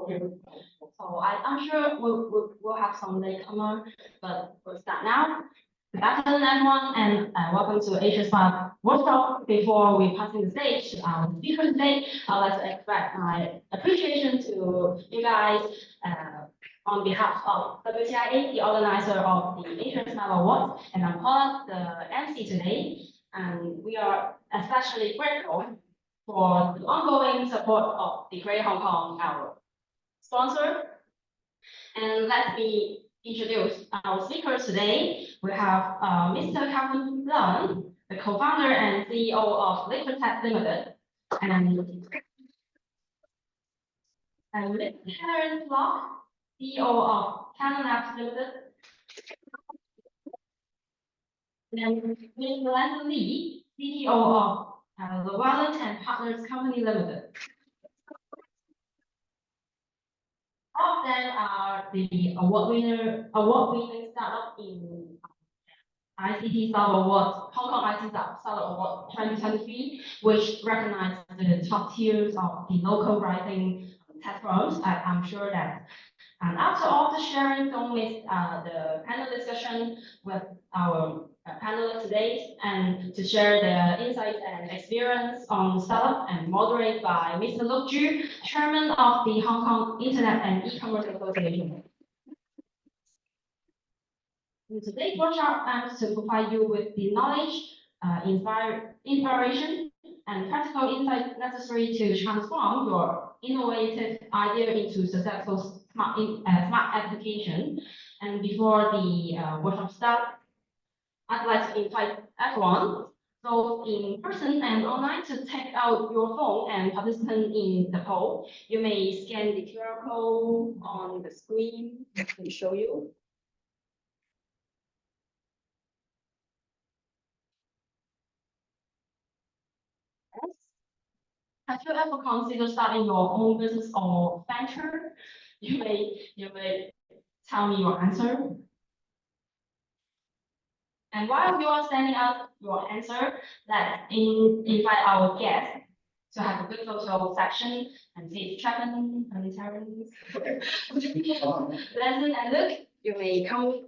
you. So I'm sure we'll have some latecomer, but we'll start now. Good afternoon, everyone, and welcome to Asia workshop. Before we pass the stage to our speaker today, I'd like to express my appreciation to you guys on behalf of WTIA, the organizer of the Asian Smart Awards, and I'm Paula, the MC today. And we are especially grateful for the ongoing support of the Great Hong Kong, our sponsor. And let me introduce our speakers today. We have Mr. Llewellyn, the co-founder and CEO of Liquid Tech Limited, and Terrance, CEO of TalentLabs Limited, and Mr. Landson, CEO of Llewellyn and Partners Company Limited. All of them are the award-winning startup in ICT Startup Awards, Hong Kong ICT Startup Award 2023, which recognizes the top tiers of the local rising tech firms. I'm sure that. And after all the sharing, don't miss the panel discussion with our panelists today, and to share their insights and experience on startup and moderated by Mr. Leung, Chairman of the Hong Kong Internet and Ecommerce Association. In today's workshop aims to provide you with the knowledge, inspiration, and practical insights necessary to transform your innovative idea into successful smart application. And before the workshop starts, I'd like to invite everyone, both in person and online, to take out your phone and participate in the poll. You may scan the QR code on the screen to show you. Have you ever considered starting your own business or venture? You may tell me your answer. And while you are sending out your answer, let's invite our guests to have a good photo section and see if Llewellyn and Terrance, Landson and Luke, you may come.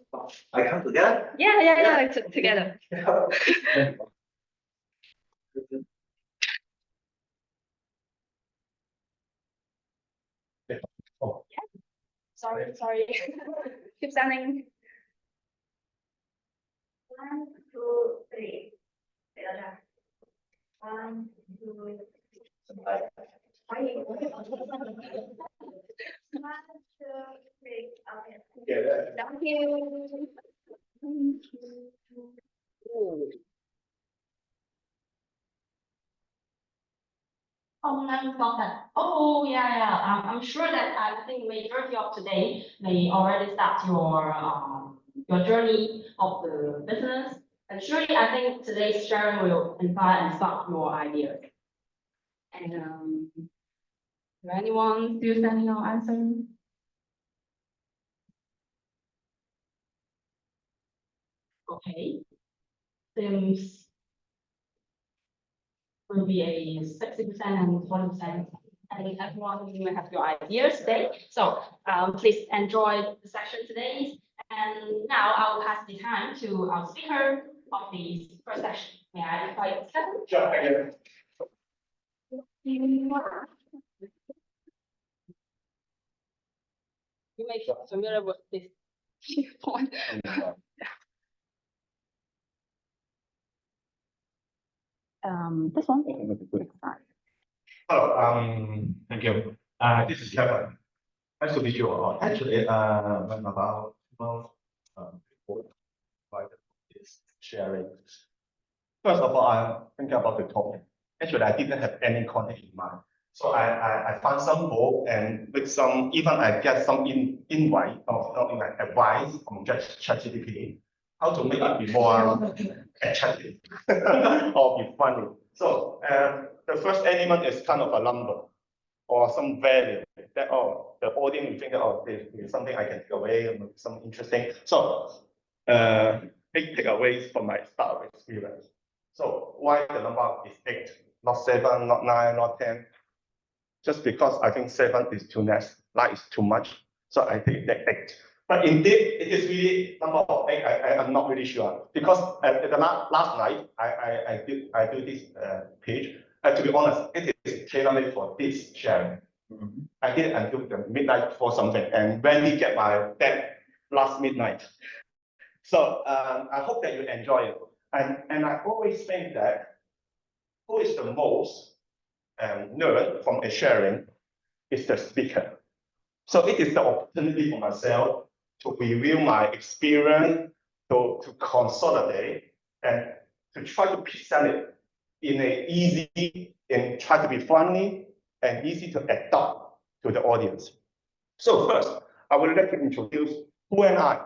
I come together? Yeah, together. Oh. Yeah. Sorry. Keep standing. 1, 2, 3. 1, 2, 3. 1, 2, 3. Okay. Thank you. Oh, I got that. Oh, yeah. I'm sure that I think majority of today may already start your journey of the business. And surely I think today's sharing will inspire and spark your ideas. And is anyone still sending our answer? Okay. Seems will be a 60% and 40%. I think everyone may have your ideas today. So please enjoy the session today. And now I will pass the time to our speaker of the first session. May I invite Kevin? Sure. You may be familiar with this point. This one. Hello, thank you. This is Kevin. Nice to meet you all. Actually, when about 2 months before this sharing. First of all, I'm thinking about the topic. Actually, I didn't have any content in mind. So I found some book and with some, even I get some invite or advice from ChatGPT how to make it be more attractive or be funny. So the first element is kind of a number or some value that the audience will think that there's something I can take away, some interesting. So big takeaways from my startup experience. So why the number is 8, not 7, not 9, not 10? Just because I think 7 is too less. like it's too much. So I take that 8. But indeed, it is really number of 8. I'm not really sure because at the last night I do this page. To be honest, it is tailor-made for this sharing. I did until the midnight for something, and rarely get my bed last midnight. So I hope that you enjoy it. And I always think that who is the most learn from a sharing is the speaker. So it is the opportunity for myself to review my experience, to consolidate, and to try to present it in a easy and try to be funny and easy to adapt to the audience. So first, I would like to introduce who am I.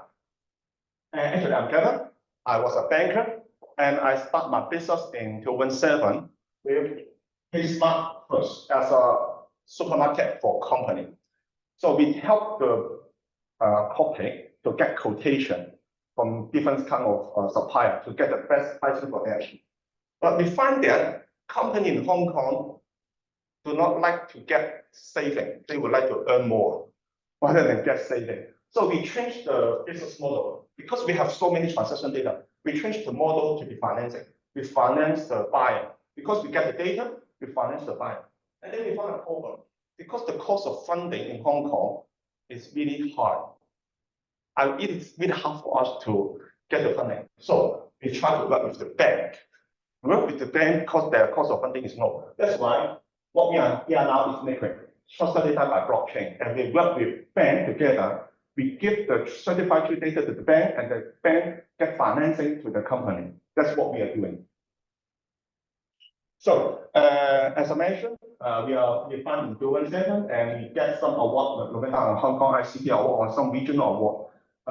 Actually, I'm Kevin. I was a banker, and I started my business in 2007 with Smart first as a supermarket for company. So we help the public to get quotation from different kind of supplier to get the best pricing for them. But we find that company in Hong Kong do not like to get saving. They would like to earn more rather than get saving. So we changed the business model because we have so many transaction data. We changed the model to be financing. We finance the buyer because we get the data. We finance the buyer, and then we found a problem because the cost of funding in Hong Kong is really hard. It is really hard for us to get the funding. So we try to work with the bank. Work with the bank because their cost of funding is low. That's why what we are now is making trusted data by blockchain, and we work with bank together. We give the certified true data to the bank, and the bank get financing to the company. That's what we are doing. So as I mentioned, we found in 2007, and we get some award, like Hong Kong ICT award or some regional award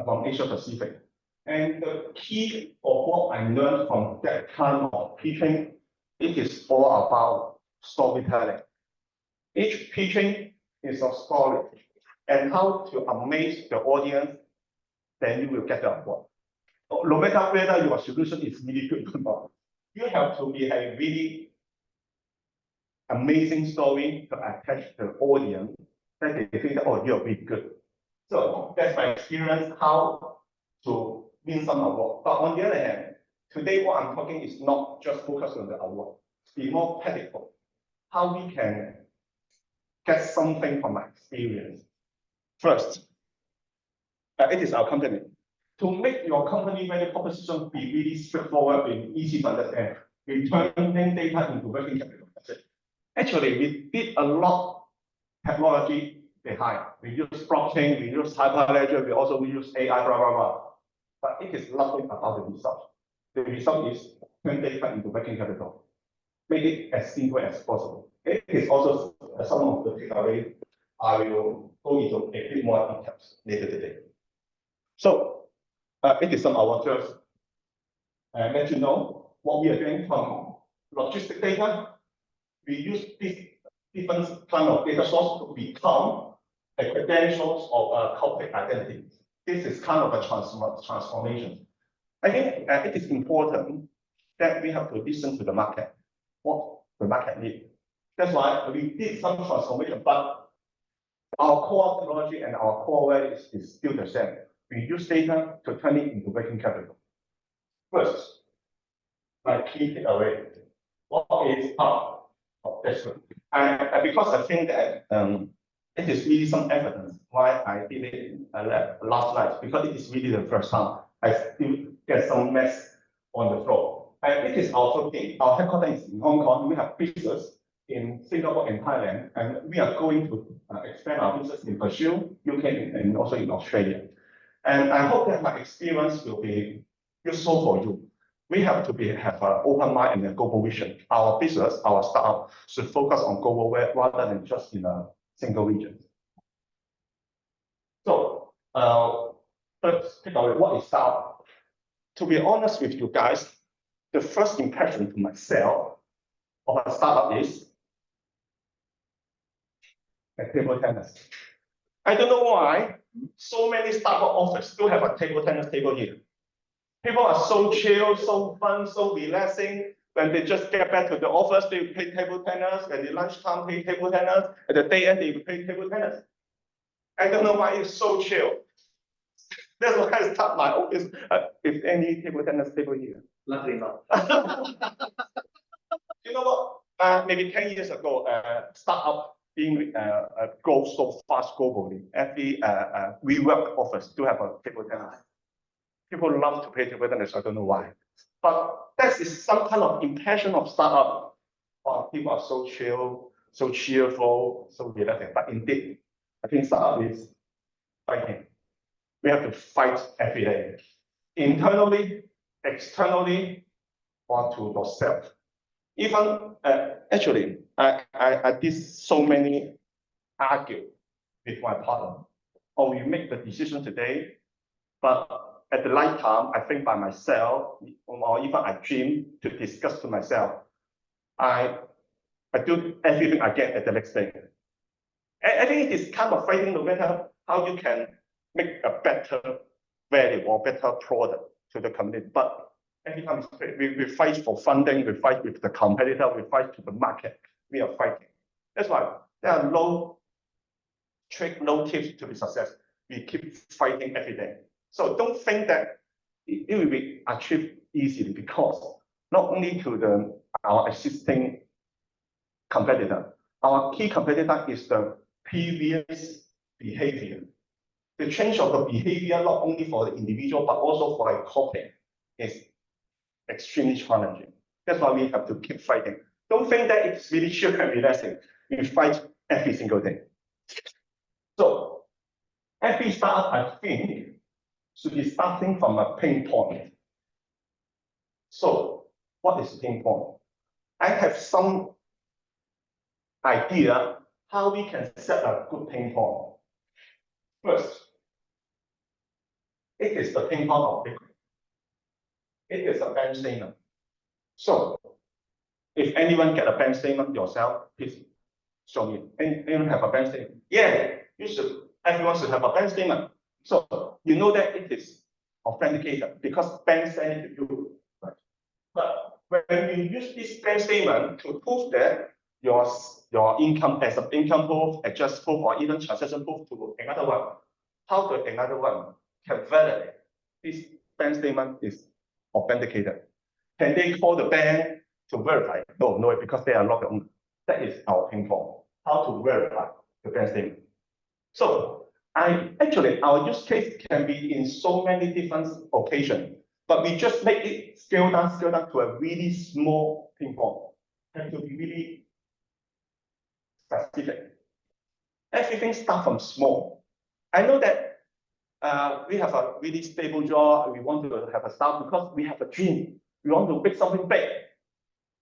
from Asia Pacific. And the key of what I learned from that kind of pitching, it is all about storytelling. Each pitching is a story, and how to amaze the audience, then you will get the award. No matter whether your solution is really good or not, you have to be a really amazing story to attach the audience that they think that, oh, you're really good. So that's my experience how to win some award. But on the other hand, today what I'm talking is not just focused on the award. Be more practical. How we can get something from my experience. First, it is our company. To make your company value proposition be really straightforward and easy to understand, we turning data into working capital. Actually, we did a lot of technology behind. We use blockchain, we use hyperledger, we also use AI, blah, blah, blah. But it is nothing about the result. The result is turn data into working capital. Make it as simple as possible. It is also some of the takeaway. I will go into a bit more details later today. So it is some of our first let you know what we are doing from logistic data. We use this different kind of data source to become a credentials of a corporate identity. This is kind of a transformation. I think it is important that we have to listen to the market, what the market needs. That's why we did some transformation, but our core technology and our core way is still the same. We use data to turn it into working capital. First, my key takeaway, what is part of this one? Because I think that it is really some evidence why I did it last night, because it is really the first time I still get some mess on the floor. And it is our team. Our headquarters is in Hong Kong. We have business in Singapore and Thailand, and we are going to expand our business in Brazil, UK, and also in Australia. And I hope that my experience will be useful for you. We have to have an open mind and a global vision. Our business, our startup should focus on global web rather than just in a single region. So, first takeaway, what is startup? To be honest with you guys, the first impression to myself of a startup is a table tennis. I don't know why so many startup offers still have a table tennis table here. People are so chill, so fun, so relaxing. When they just get back to the office, they play table tennis. When they lunchtime, play table tennis. At the day end, they play table tennis. I don't know why it's so chill. That's why I start my office. If any table tennis table here. Luckily not. You know what? Maybe 10 years ago, startup being grow so fast globally. Every WeWork office do have a table tennis. People love to play table tennis. I don't know why, but that is some kind of impression of startup. People are so chill, so cheerful, so relaxing. But indeed, I think startup is fighting. We have to fight every day, internally, externally, or to yourself. Even actually, I did so many argue with my partner. Or we make the decision today, but at the night time, I think by myself, or even I dream to discuss to myself. I do everything I get at the next day. I think it is kind of fighting no matter how you can make a better value or better product to the community. But every time we fight for funding, we fight with the competitor, we fight to the market, we are fighting. That's why there are no trick, no tips to be successful. We keep fighting every day. So don't think that it will be achieved easily, because not only to our existing competitor, our key competitor is the previous behavior. The change of the behavior, not only for the individual, but also for a corporate, is extremely challenging. That's why we have to keep fighting. Don't think that it's really chill and relaxing. We fight every single day. So every startup, I think, should be starting from a pain point. So what is pain point? I have some idea how we can set a good pain point. First, it is the pain point of liquid. It is a bank statement. So if anyone get a bank statement yourself, please show me. Anyone have a bank statement? Yeah, you should. Everyone should have a bank statement. So you know that it is authenticated because banks send it to you. Right? But when you use this bank statement to prove that your income as an income proof, address proof, or even transaction proof to another one, how the another one can validate this bank statement is authenticated? Can they call the bank to verify? No, because they are not the owner. That is our pain point. How to verify the bank statement? So our use case can be in so many different occasions, but we just make it scale down to a really small pain point. And to be really specific. Everything starts from small. I know that we have a really stable job. We want to have a staff because we have a dream. We want to make something big.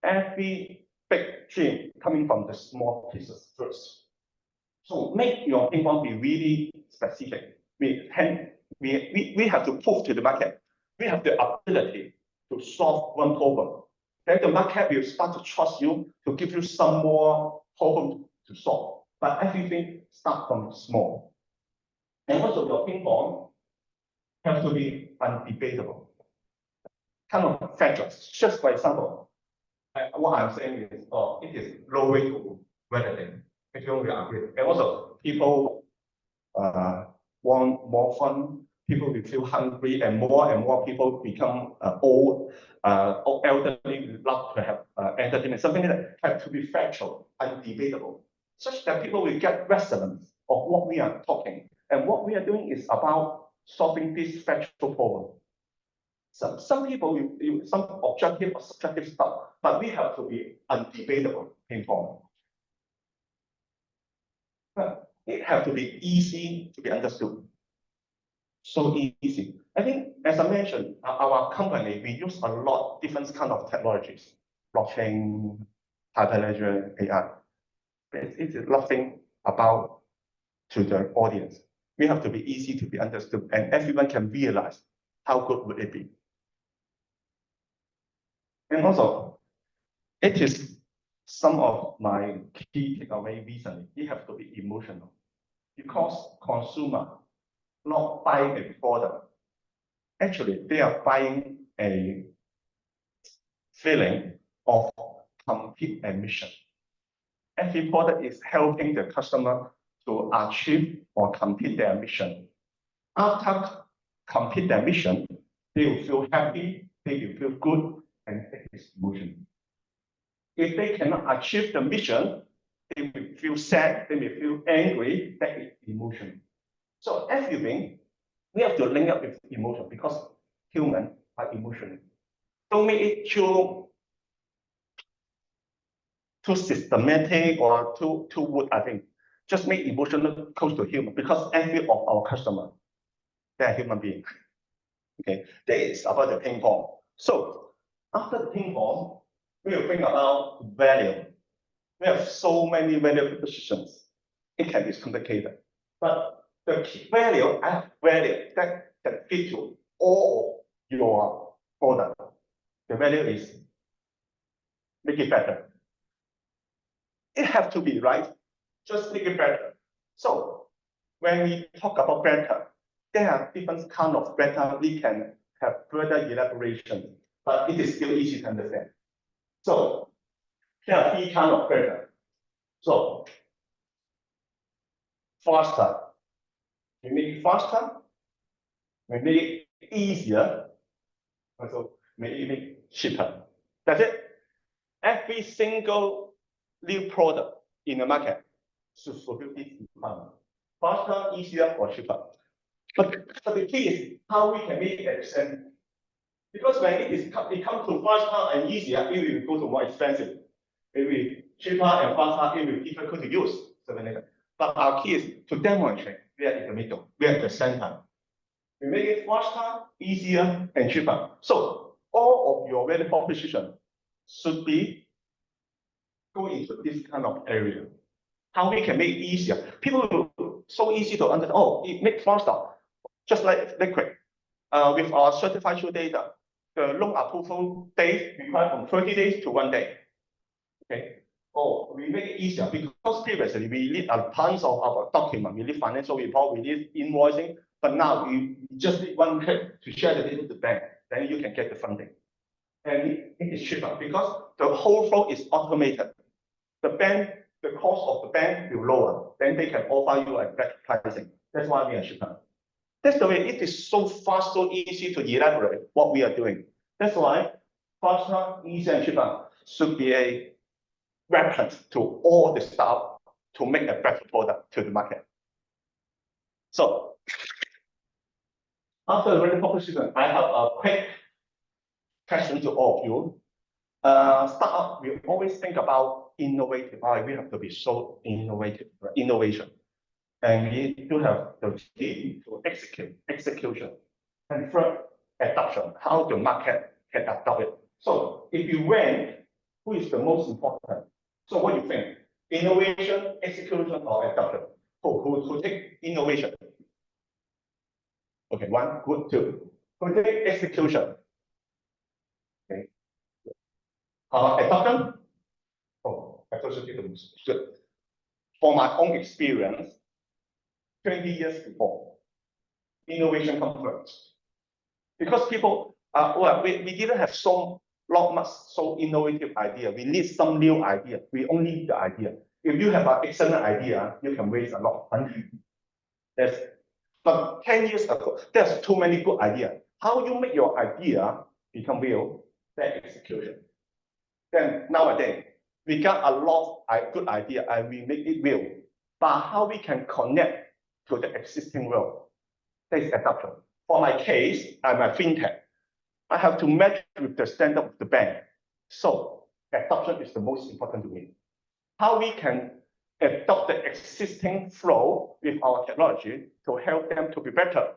Every big dream coming from the small pieces first. So make your pain point be really specific. We have to prove to the market. We have the ability to solve one problem. Then the market will start to trust you to give you some more problem to solve. But everything starts from small. And also your pain point has to be undebatable. Kind of factors. Just for example, what I'm saying is, it is low way to validate. If you agree. And also, people want more fun. People will feel hungry, and more people become old, elderly, love to have entertainment. Something that has to be factual, undebatable, such that people will get resonance of what we are talking. And what we are doing is about solving this factual problem. Some people will some objective or subjective stuff, but we have to be undebatable pain point. But it has to be easy to be understood. So easy. I think, as I mentioned, our company, we use a lot different kind of technologies, blockchain, hyperledger, AI. It's nothing about to the audience. We have to be easy to be understood, and everyone can realize how good would it be. And also, it is some of my key takeaway recently. It has to be emotional, because consumer not buying a product. Actually, they are buying a feeling of complete admission. Every product is helping the customer to achieve or complete their mission. After complete their mission, they will feel happy, they will feel good, and that is emotion. If they cannot achieve the mission, they will feel sad, they may feel angry, that is emotion. So everything, we have to link up with emotion because humans are emotional. Don't make it too systematic or too wood, I think. Just make emotional close to human because every of our customers, they are human beings. Okay, that is about the ping pong. So after the ping pong, we will think about value. We have so many value propositions. It can be complicated, but the key value, I have value that fit to all your product. The value is make it better. It has to be right. Just make it better. So when we talk about better, there are different kind of better. We can have further elaboration, but it is still easy to understand. So there are three kind of better. So faster. We make it faster. We make it easier. Also make it cheaper. That's it. Every single new product in the market should fulfill this requirement. Faster, easier, or cheaper. But the key is how we can make it efficient. Because when it comes to faster and easier, it will go to more expensive. It will cheaper and faster, it will be difficult to use. But our key is to demonstrate we are in the middle, we are at the center. We make it faster, easier, and cheaper. So all of your value proposition should be going into this kind of area. How we can make it easier. People will so easy to understand. Oh, it makes faster. Just like liquid. With our certified true data, the loan approval date required from 30 days to 1 day. Okay. Oh, we make it easier because previously we need a tons of our document, we need financial report, we need invoicing, but now we just need one click to share the data to the bank, then you can get the funding. And it is cheaper because the whole flow is automated. The cost of the bank will lower, then they can offer you a better pricing. That's why we are cheaper. That's the way it is so fast, so easy to elaborate what we are doing. That's why faster, easier, and cheaper should be a reference to all the staff to make a better product to the market. So after the value proposition, I have a quick question to all of you. Startup, we always think about innovative. We have to be so innovative, innovation. And we do have the team to execution. And third, adoption, how the market can adopt it. So if you rank, who is the most important? So what do you think? Innovation, execution, or adoption? Who take innovation? Okay, one, good, two. Who take execution? Okay. Adoption? Oh, adoption is the most good. For my own experience, 20 years before, innovation comes first. Because people, we didn't have not much so innovative idea. We need some new idea. We only need the idea. If you have an excellent idea, you can raise a lot of money. But 10 years ago, there's too many good ideas. How you make your idea become real? Then execution. Then nowadays, we got a lot of good idea and we make it real. But how we can connect to the existing world? That is adoption. For my case, I'm a fintech. I have to match with the standard of the bank. So adoption is the most important to me. How we can adopt the existing flow with our technology to help them to be better.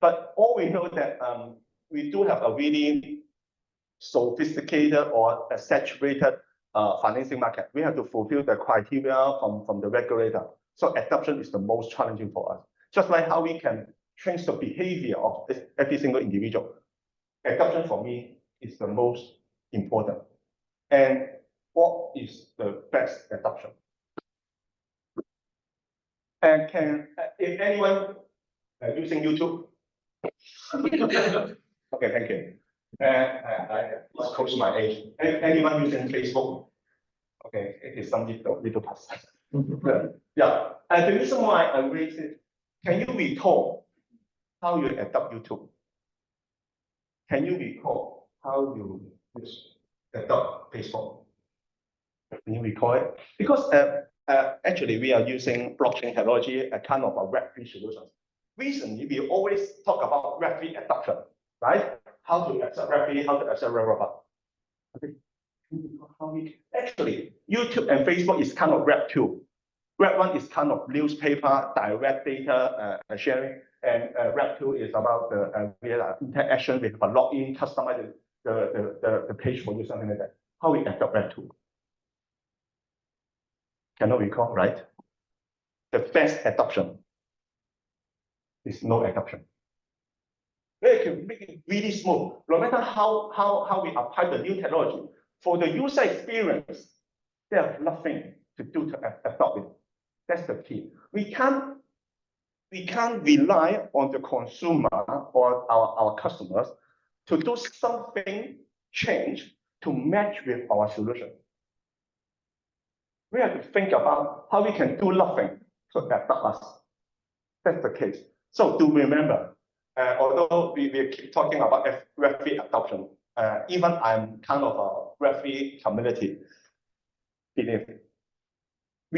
But all we know that we do have a really sophisticated or a saturated financing market. We have to fulfill the criteria from the regulator. So adoption is the most challenging for us. Just like how we can change the behavior of every single individual. Adoption for me is the most important. And what is the best adoption? And if anyone using YouTube? Okay, thank you. It's close to my age. Anyone using Facebook? Okay, it is some little past. Yeah. And the reason why I raised it, can you recall how you adopt YouTube? Can you recall how you adopt Facebook? Can you recall it? Because actually we are using blockchain technology, a kind of a Web3 solution. Recently, we always talk about Web3 adoption, right? How to accept Web3, how to accept Web3. Actually, YouTube and Facebook is kind of Web2. Web1 is kind of newspaper, direct data sharing, and Web2 is about the interaction with a login, customize the page for you, something like that. How we adopt Web2? Cannot recall, right? The best adoption is no adoption. We can make it really smooth. No matter how we apply the new technology, for the user experience, they have nothing to do to adopt it. That's the key. We can't rely on the consumer or our customers to do something change to match with our solution. We have to think about how we can do nothing to adopt us. That's the case. So do remember, although we keep talking about Web3 adoption, even I'm kind of a Web3 community. We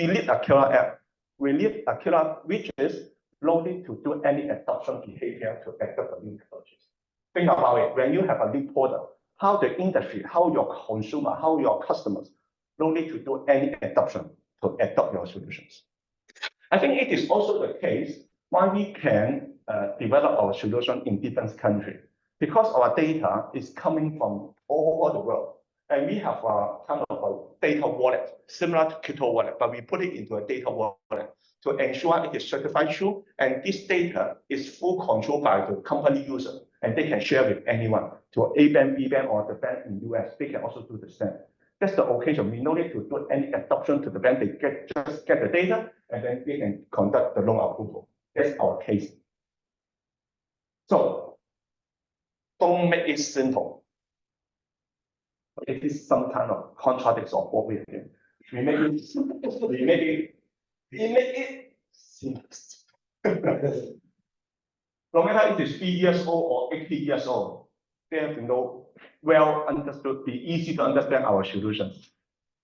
need a killer app. We need a killer app which is no need to do any adoption behavior to adopt the new technologies. Think about it. When you have a new product, how the industry, how your consumer, how your customers, no need to do any adoption to adopt your solutions. I think it is also the case why we can develop our solution in different countries, because our data is coming from all over the world. And we have a kind of a data wallet, similar to crypto wallet, but we put it into a data wallet to ensure it is certified true. And this data is full control by the company user, and they can share with anyone. To A bank, B bank, or the bank in US, they can also do the same. That's the occasion. We no need to do any adoption to the bank. They just get the data, and then they can conduct the loan approval. That's our case. So don't make it simple. It is some kind of contradiction of what we are doing. We make it simple. No matter if it's 3 years old or 80 years old, they have to know, well understood, be easy to understand our solutions.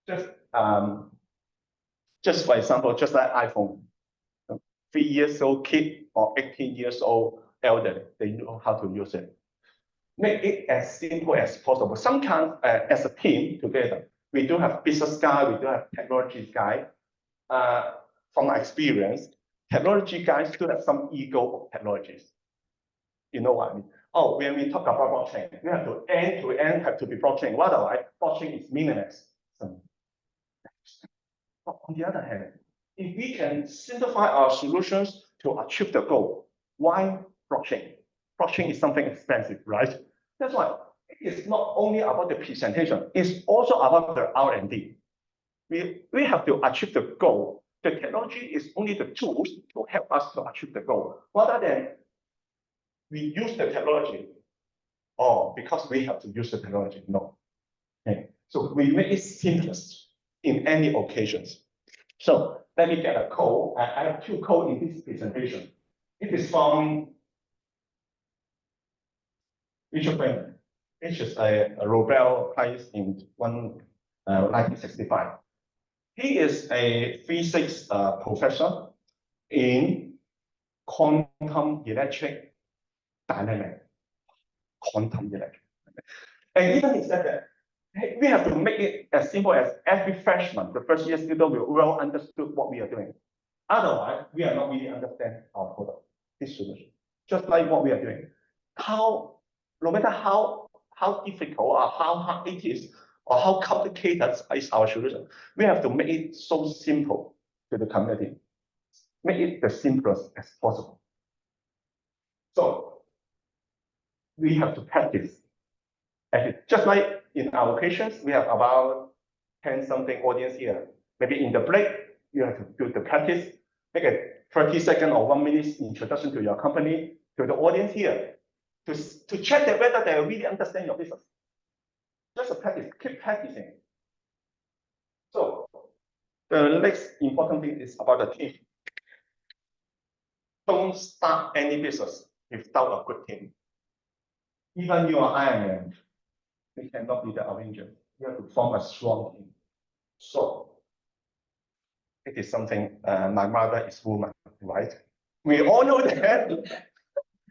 Just for example, just like iPhone, 3 years old kid or 18 years old elder, they know how to use it. Make it as simple as possible. Sometimes as a team together, we do have business guy, we do have technology guy. From my experience, technology guys still have some ego of technologies. You know what I mean? Oh, when we talk about blockchain, we have to end have to be blockchain. Otherwise, blockchain is meaningless. But on the other hand, if we can simplify our solutions to achieve the goal, why blockchain? Blockchain is something expensive, right? That's why it's not only about the presentation, it's also about the R&D. We have to achieve the goal. The technology is only the tools to help us to achieve the goal, rather than we use the technology, or because we have to use the technology. No. Okay. So we make it simplest in any occasions. So let me get a code. I have 2 codes in this presentation. It is from Richard Feynman, which is a Nobel Prize in 1965. He is a physics professor in quantum electric dynamics. Quantum electric. And even he said that we have to make it as simple as every freshman, the first year student will well understood what we are doing. Otherwise, we are not really understand our product, this solution. Just like what we are doing. No matter how difficult or how hard it is, or how complicated is our solution, we have to make it so simple to the community. Make it the simplest as possible. So we have to practice. And just like in our occasions, we have about 10-something audience here. Maybe in the break, you have to do the practice, make a 30-second or 1 minute introduction to your company, to the audience here, to check that whether they really understand your business. Just a practice, keep practicing. So The next important thing is about the team. Don't start any business without a good team. Even you are Iron Man, you cannot be the Avenger. You have to form a strong team. So it is something. My mother is woman, right? We all know that.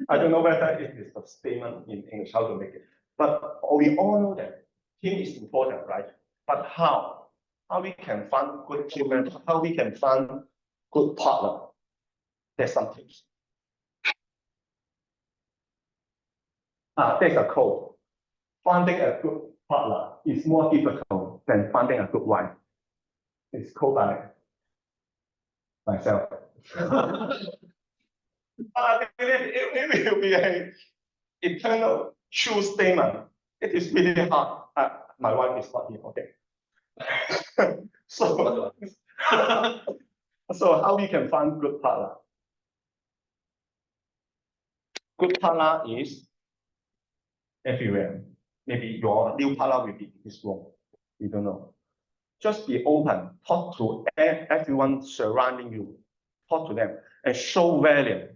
I don't know whether it is a statement in English how to make it, but we all know that team is important, right? But how? How we can find good team members? How we can find good partner? There's some tips. There's a code. Finding a good partner is more difficult than finding a good wife. It's called by myself. It will be an eternal true statement. It is really hard. My wife is not here, okay. So how we can find good partner? Good partner is everywhere. Maybe your new partner will be in this room. We don't know. Just be open. Talk to everyone surrounding you. Talk to them and show value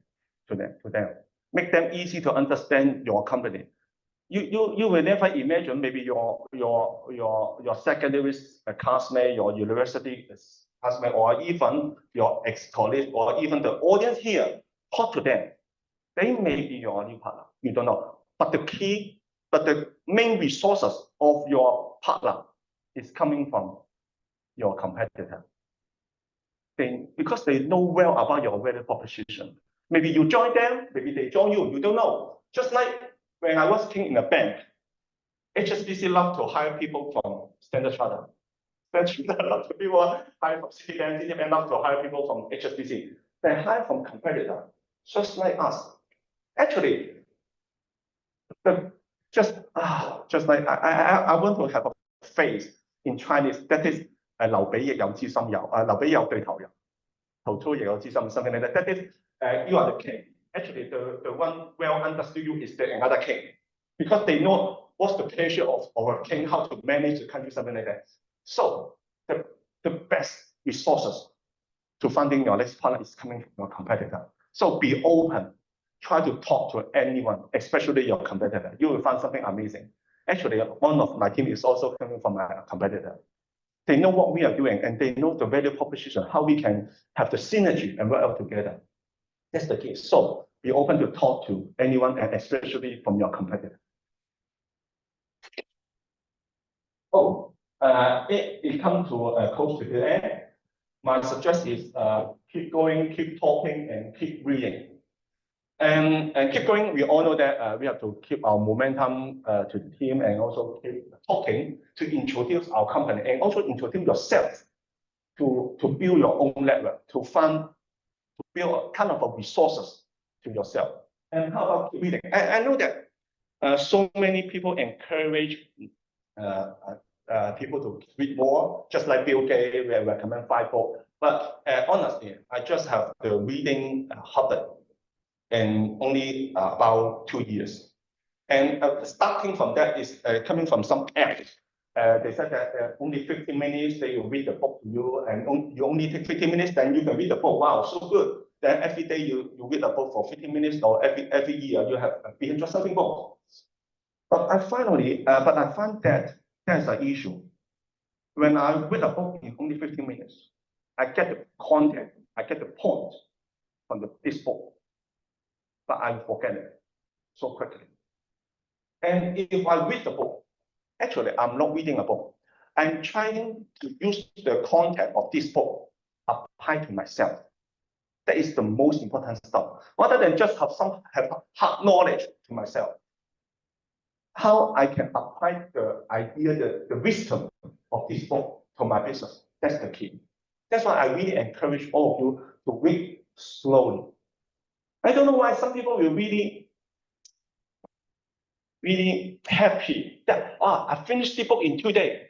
to them. Make them easy to understand your company. You will never imagine maybe your secondary classmate, your university classmate, or even your ex-colleague, or even the audience here. Talk to them. They may be your new partner. You don't know. But the main resources of your partner is coming from your competitor. Because they know well about your value proposition. Maybe you join them, maybe they join you, you don't know. Just like when I was working in a bank, HSBC loved to hire people from Standard Chartered. Standard Chartered loved to people hire from Citibank, Citibank loved to hire people from HSBC. They hire from competitor, just like us. Actually, just like I want to have a phrase in Chinese that is 留俾亦有知心友，留俾有對頭人，投粗亦有知心 something like that. That is, you are the king. Actually, the one well understood you is the another king, because they know what's the pleasure of our king, how to manage the country, something like that. So the best resources to finding your next partner is coming from your competitor. So be open. Try to talk to anyone, especially your competitor. You will find something amazing. Actually, one of my team is also coming from a competitor. They know what we are doing, and they know the value proposition, how we can have the synergy and work out together. That's the case. So be open to talk to anyone, and especially from your competitor. It comes to close to the end. My suggestion is keep going, keep talking, and keep reading. And keep going. We all know that we have to keep our momentum to the team, and also keep talking to introduce our company, and also introduce yourself to build your own network, to build a kind of a resources to yourself. And how about reading? I know that so many people encourage people to read more, just like Bill Gates will recommend 5 books. But honestly, I just have the reading habit. And only about 2 years. And starting from that is coming from some apps. They said that only 15 minutes, they will read the book to you, and you only take 15 minutes, then you can read the book. Wow, so good. Then every day you read a book for 15 minutes, or every year you have 300 something books. But I find that there's an issue. When I read a book in only 15 minutes, I get the content, I get the point from this book. But I forget it so quickly. And if I read the book, actually, I'm not reading a book. I'm trying to use the content of this book, apply to myself. That is the most important stuff. Rather than just have hard knowledge to myself. How I can apply the idea, the wisdom of this book to my business. That's the key. That's why I really encourage all of you to read slowly. I don't know why some people will really happy that I finished the book in 2 days.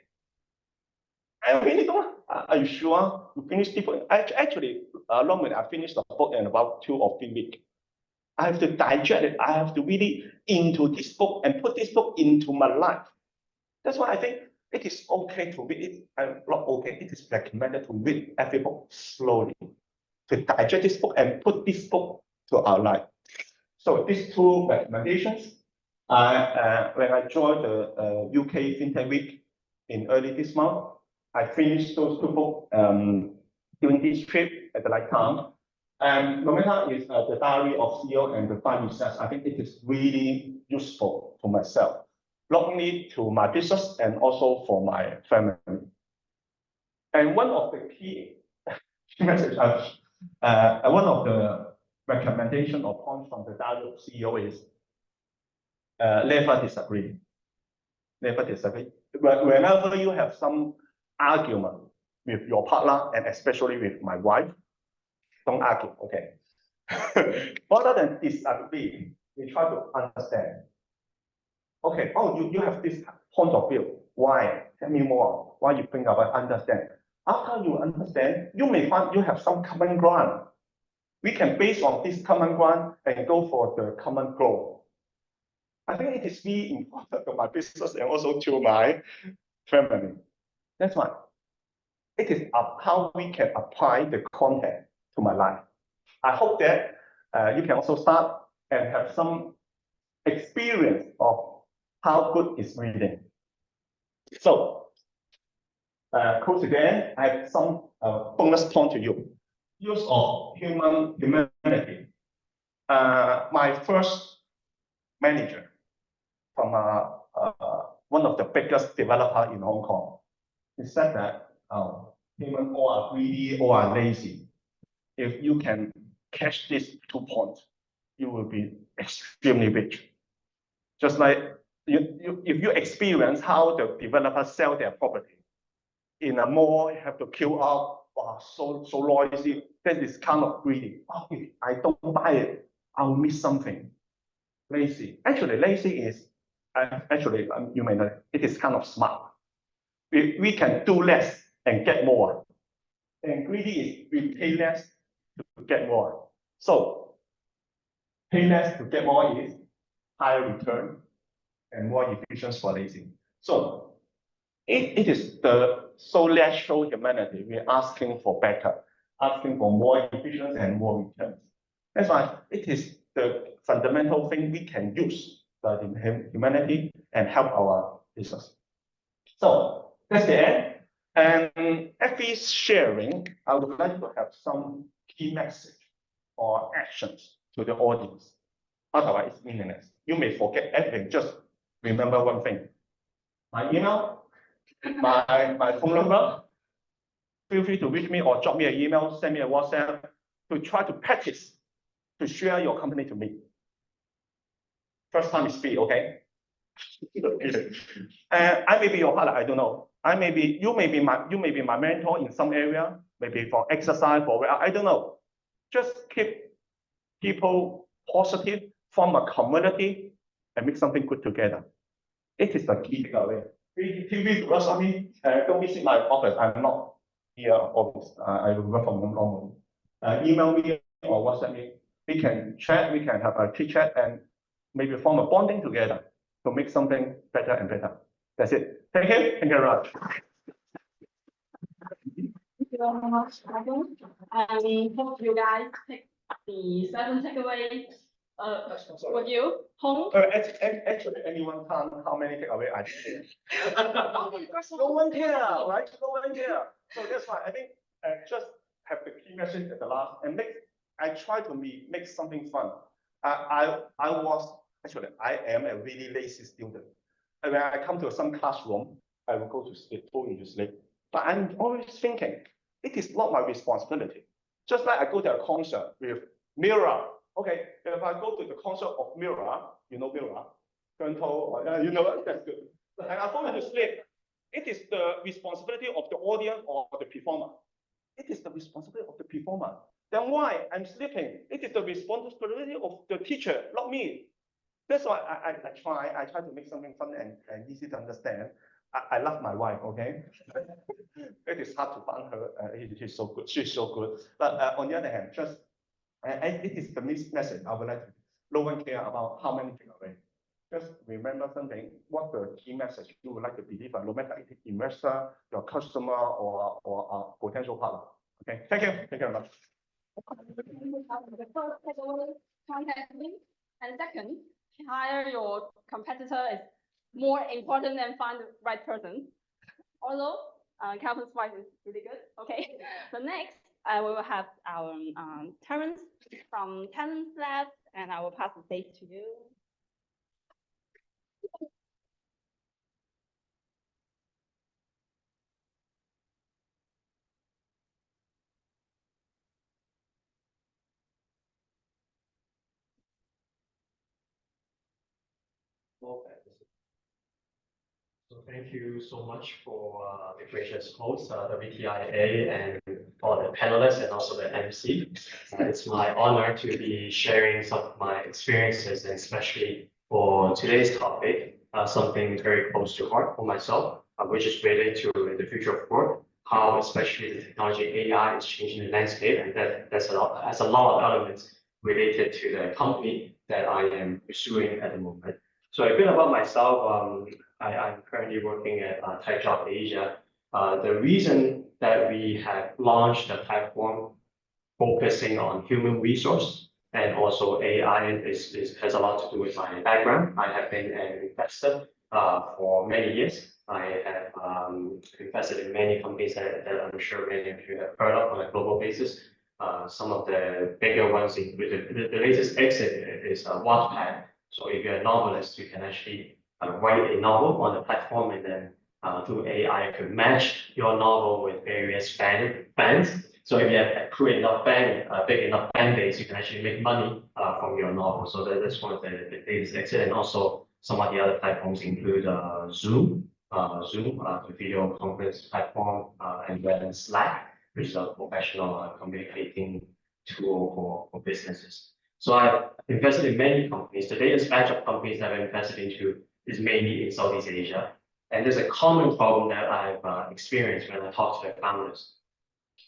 I really don't. Are you sure you finished the book? Actually, normally I finished the book in about 2 or 3 weeks. I have to digest it. I have to really into this book and put this book into my life. That's why I think it is okay to read it. Not okay. It is recommended to read every book slowly, to digest this book and put this book to our life. So these two recommendations. When I joined the UK FinTech Week in early this month, I finished those two books during this trip at the right time. And no matter is the Diary of CEO and the 5 Reasons, I think it is really useful for myself, not only to my business and also for my family. And one of the key messages, one of the recommendation or points from the Diary of CEO is never disagree. Never disagree. Whenever you have some argument with your partner, and especially with my wife, don't argue, okay? Rather than disagree, we try to understand. Okay, oh, you have this point of view. Why? Tell me more. Why you think about understand? After you understand, you may find you have some common ground. We can base on this common ground and go for the common goal. I think it is really important to my business and also to my family. That's why it is how we can apply the content to my life. I hope that you can also start and have some experience of how good is reading. So, close again, I have some bonus point to you. Use of humanity. My first manager from one of the biggest developers in Hong Kong, he said that humans all are greedy, all are lazy. If you can catch these 2 points, you will be extremely rich. Just like if you experience how the developers sell their property in a mall, you have to queue up, wow, so noisy. That is kind of greedy. Oh, if I don't buy it, I'll miss something. Lazy. Actually, lazy is you may know it is kind of smart. We can do less and get more. And greedy is we pay less to get more. So pay less to get more is higher return and more efficient for lazy. So it is the so let's show humanity. We're asking for better, asking for more efficient and more returns. That's why it is the fundamental thing we can use the humanity and help our business. So that's the end. And every sharing, I would like to have some key message or actions to the audience. Otherwise, it's meaningless. You may forget everything. Just remember one thing. My email, my phone number. Feel free to reach me or drop me an email, send me a WhatsApp to try to practice to share your company to me. First time is free, okay? I may be your partner, I don't know. You may be my mentor in some area, maybe for exercise, for I don't know. Just keep people positive, form a community, and make something good together. It is the key takeaway. Don't visit my office. I'm not here office. I work from home normally. Email me or WhatsApp me. We can chat. We can have a chit chat and maybe form a bonding together to make something better and better. That's it. Thank you. Thank you very much. Thank you very much, Michael. I hope you guys take the 7 takeaways with you home. Actually, anyone can how many takeaway I did. No one care, right? No one care. So that's why I think just have the key message at the last and I try to make something fun. I am a really lazy student. And when I come to some classroom, I will go to sleep, fall into sleep. But I'm always thinking, it is not my responsibility. Just like I go to a concert with Mira. Okay, if I go to the concert of Mira, you know Mira, you know that's good. And I fall into sleep. It is the responsibility of the audience or the performer. It is the responsibility of the performer. Then why I'm sleeping? It is the responsibility of the teacher, not me. That's why I try to make something fun and easy to understand. I love my wife, okay? It is hard to find her. She's so good. She's so good. But on the other hand, just it is the message I would like to. No one care about how many takeaway. just remember something, what the key message you would like to deliver, no matter if it's investor, your customer, or a potential partner. Okay, thank you. Thank you very much. The first takeaway, contact me. And second, hire your competitor is more important than find the right person. Although Calvin's wife is really good. Okay. So next, we will have our Terrance from TalentLabs, and I will pass the stage to you. So thank you so much for the gracious host, the WTIA, and all the panelists and also the MC. It's my honor to be sharing some of my experiences, and especially for today's topic, something very close to heart for myself, which is related to the future of work, how especially the technology AI is changing the landscape, and that has a lot of elements related to the company that I am pursuing at the moment. So a bit about myself, I'm currently working at TalentLabs Asia. The reason that we have launched a platform focusing on human resource and also AI has a lot to do with my background. I have been an investor for many years. I have invested in many companies that I'm sure many of you have heard of on a global basis. Some of the bigger ones include the latest exit is Wattpad. So if you're a novelist, you can actually write a novel on the platform, and then through AI, could match your novel with various fans. So if you have a big enough fan base, you can actually make money from your novel. So that's one of the latest exit. And also some of the other platforms include Zoom, the video conference platform, and then Slack, which is a professional communicating tool for businesses. So I've invested in many companies. The latest batch of companies that I've invested into is mainly in Southeast Asia. And there's a common problem that I've experienced when I talk to the founders,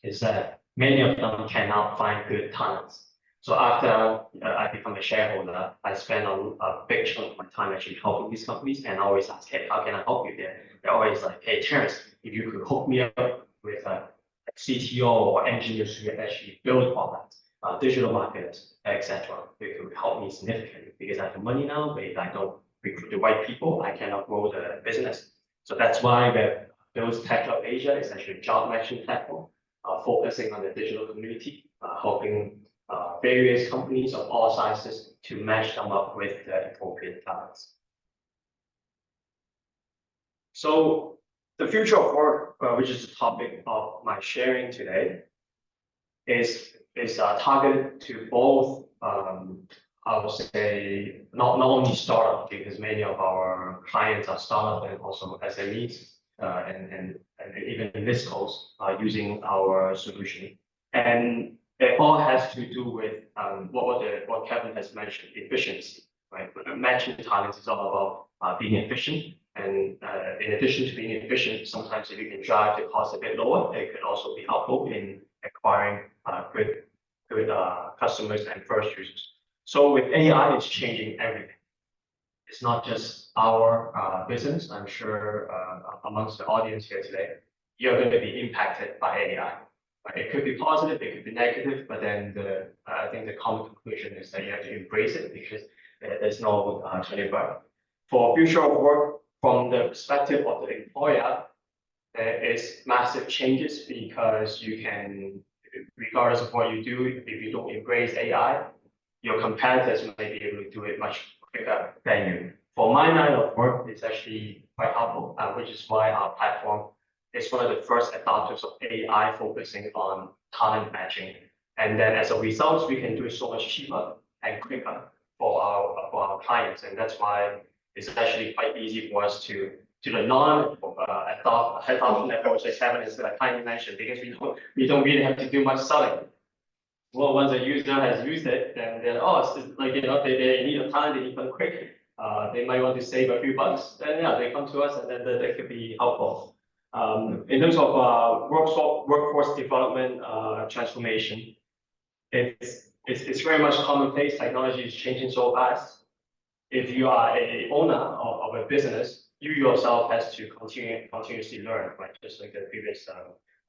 is that many of them cannot find good talents. So after I become a shareholder, I spend a big chunk of my time actually helping these companies, and I always ask, hey, how can I help you there? They're always like, hey, Terrance, if you could hook me up with a CTO or engineers who can actually build products, digital marketers, etc. It could help me significantly because I have the money now, but if I don't recruit the right people, I cannot grow the business. So that's why those TalentLabs Asia is actually a job matching platform, focusing on the digital community, helping various companies of all sizes to match them up with the appropriate talents. So the future of work, which is the topic of my sharing today, is targeted to both, I would say, not only startup, because many of our clients are startup and also SMEs, and even in this case, using our solution. And it all has to do with what Kevin has mentioned, efficiency, right? Matching talents is all about being efficient. And in addition to being efficient, sometimes if you can drive the cost a bit lower, it could also be helpful in acquiring good customers and first users. So with AI, it's changing everything. It's not just our business. I'm sure amongst the audience here today, you're going to be impacted by AI. It could be positive, it could be negative, but then I think the common conclusion is that you have to embrace it because there's no turning back. For future of work, from the perspective of the employer, there is massive changes because you can, regardless of what you do, if you don't embrace AI, your competitors may be able to do it much quicker than you. For my line of work, it's actually quite helpful, which is why our platform is one of the first adopters of AI focusing on talent matching. And then as a result, we can do it so much cheaper and quicker for our clients. And that's why it's actually quite easy for us to the non-adoption approach that Kevin is kindly mentioned, because we don't really have to do much selling. Well, once a user has used it, then they're, it's like, they need a talent, they need one quick. They might want to save a few bucks, then yeah, they come to us, and then that could be helpful. In terms of workforce development transformation, it's very much commonplace. Technology is changing so fast. if you are a owner of a business, you yourself has to continuously learn, right? Just like the previous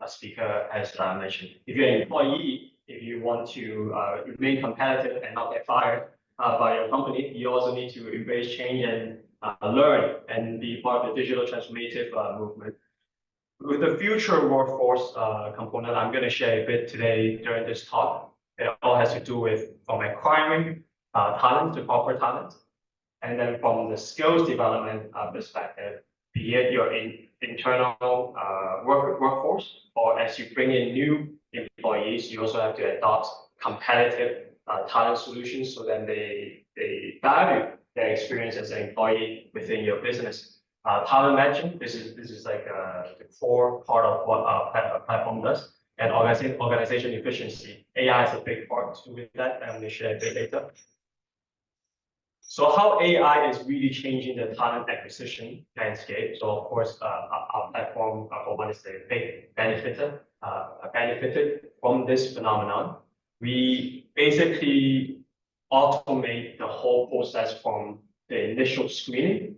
speaker has mentioned. If you're an employee, if you want to remain competitive and not get fired by your company, you also need to embrace change and learn and be part of the digital transformative movement. With the future workforce component, I'm going to share a bit today during this talk. It all has to do with from acquiring talent to corporate talent. And then from the skills development perspective, be it your internal workforce, or as you bring in new employees, you also have to adopt competitive talent solutions so that they value their experience as an employee within your business. Talent matching, this is like the core part of what our platform does. And organization efficiency, AI is a big part to do with that. I'm going to share a bit later. So how AI is really changing the talent acquisition landscape. So of course, our platform for one is a big benefited from this phenomenon. We basically automate the whole process from the initial screening,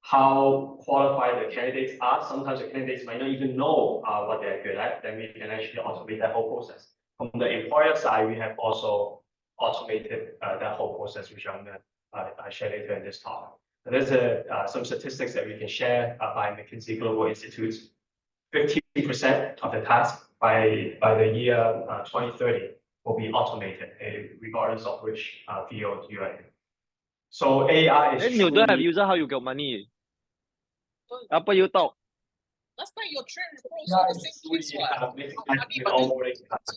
how qualified the candidates are. Sometimes the candidates might not even know what they're good at. Then we can actually automate that whole process. From the employer side, we have also automated that whole process, which I'm going to I share later in this talk. There's some statistics that we can share by McKinsey Global Institute. 50% of the tasks by the year 2030 will be automated, regardless of which field you are in. So AI is. Then you don't have user, how you get money? Apa you talk? Last time your trend was also the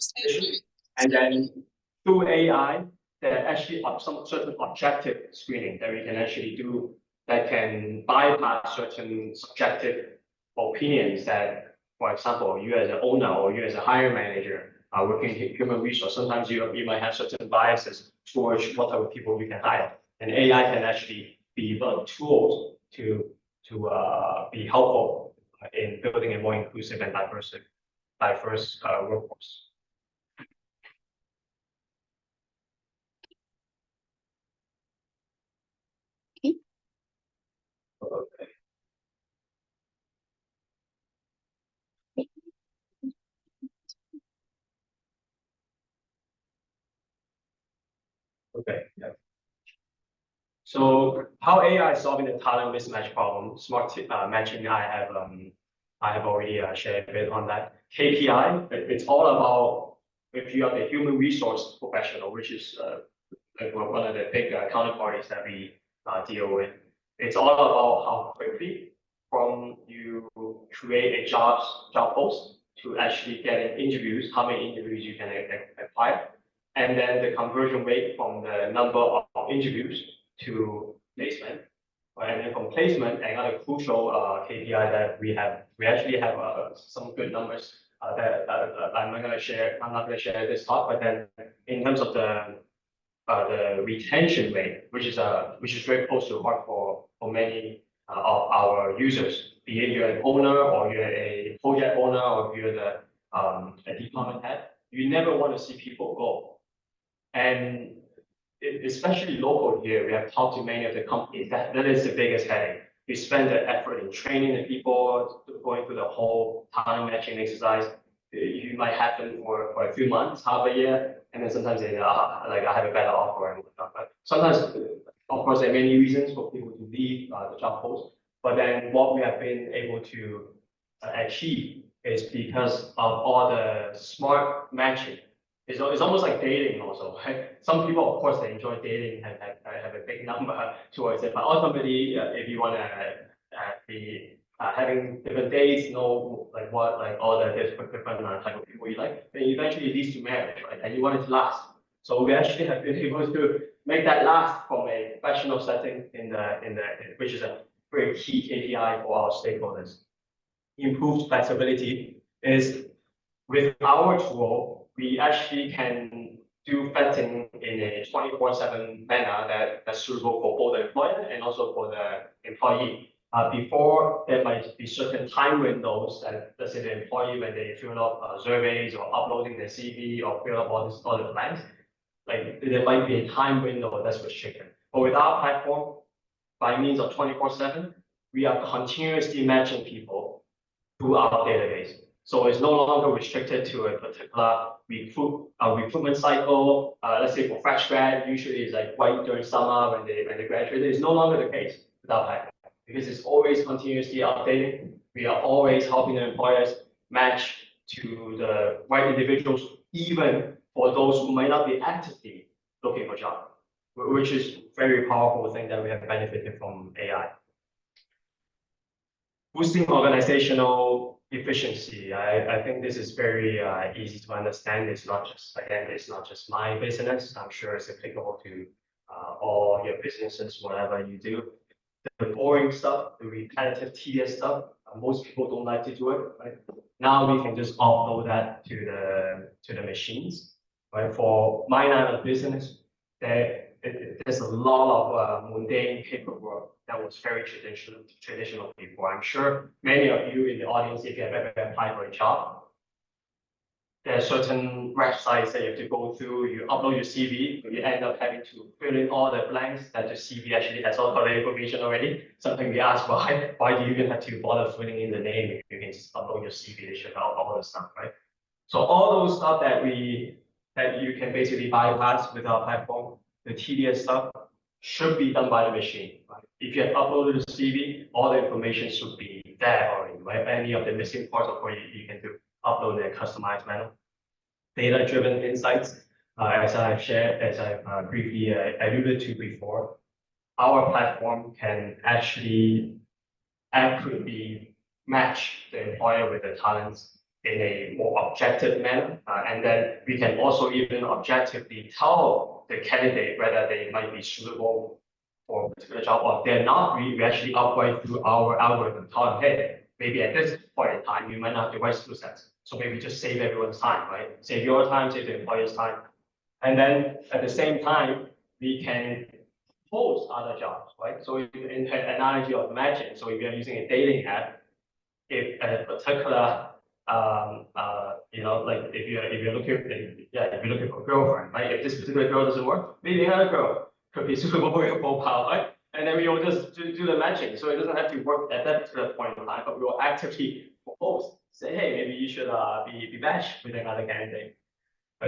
same case, and then through AI, there are actually some certain objective screening that we can actually do that can bypass certain subjective opinions that, for example, you as an owner or you as a hiring manager are working in human resource. Sometimes you might have certain biases towards what type of people you can hire. And AI can actually be the tools to be helpful in building a more inclusive and diverse workforce. Okay, yeah. So how AI is solving the talent mismatch problem? Smart matching, I have already shared a bit on that. KPI, it's all about if you are the human resource professional, which is like one of the big counterparties that we deal with. It's all about how quickly from you create a job post to actually getting interviews, how many interviews you can acquire, and then the conversion rate from the number of interviews to placement. And then from placement, another crucial KPI that we actually have some good numbers that I'm not going to share. I'm not going to share this talk, but then in terms of the retention rate, which is very close to heart for many of our users, be it you're an owner or you're a project owner or you're a department head, you never want to see people go. And especially local here, we have talked to many of the companies, that is the biggest headache. We spend the effort in training the people, going through the whole talent matching exercise. You might happen for a few months, half a year, and then sometimes they like I have a better offer and whatnot. But sometimes, of course, there are many reasons for people to leave the job post. But then what we have been able to achieve is because of all the smart matching. It's almost like dating also, right? Some people, of course, they enjoy dating, have a big number towards it. But ultimately, if you want to be having different dates, know like what all the different type of people you like, then eventually it leads to marriage, right? And you want it to last. So we actually have been able to make that last from a professional setting which is a very key KPI for our stakeholders. Improved flexibility is with our tool, we actually can do vetting in a 24/7 manner that's suitable for both the employer and also for the employee. Before, there might be certain time windows that, let's say, the employee, when they fill up surveys or uploading their CV or fill up all the blanks, like there might be a time window that's restricted. But with our platform, by means of 24/7, we are continuously matching people through our database. So it's no longer restricted to a particular recruitment cycle. Let's say for fresh grad, usually it's like right during summer when they graduate. It's no longer the case with our platform because it's always continuously updating. We are always helping the employers match to the right individuals, even for those who might not be actively looking for a job, which is very powerful thing that we have benefited from AI. Boosting organizational efficiency. I think this is very easy to understand. It's not just my business. I'm sure it's applicable to all your businesses, whatever you do. The boring stuff, the repetitive, tedious stuff, most people don't like to do it. Right? Now we can just offload that to the machines. Right? For my line of business, there's a lot of mundane paperwork that was very traditional before. I'm sure many of you in the audience, if you have ever applied for a job, there are certain websites that you have to go through. You upload your CV, but you end up having to fill in all the blanks that the CV actually has all the information already. Sometimes we ask why do you even have to bother filling in the name if you can just upload your CV? They should have all the stuff, right? So all those stuff that you can basically bypass with our platform, the tedious stuff should be done by the machine. Right? If you have uploaded the CV, all the information should be there already. Right? Any of the missing parts, of course, you can do upload in a customized manner. Data-driven insights, as I've briefly alluded to before, our platform can actually accurately match the employer with the talents in a more objective manner. And then we can also even objectively tell the candidate whether they might be suitable for a particular job or they're not. We actually upgrade through our algorithm, tell them, hey, maybe at this point in time, you might not have the right skill sets. So maybe just save everyone's time, right? Save your time, save the employer's time. And then at the same time, we can post other jobs, right? So in the analogy of matching, so if you're using a dating app, if a particular like if you're looking for a girlfriend, right? If this particular girl doesn't work, maybe another girl could be suitable for your profile, right? And then we will just do the matching. So it doesn't have to work at that particular point in time, but we will actively propose, say, hey, maybe you should be matched with another candidate.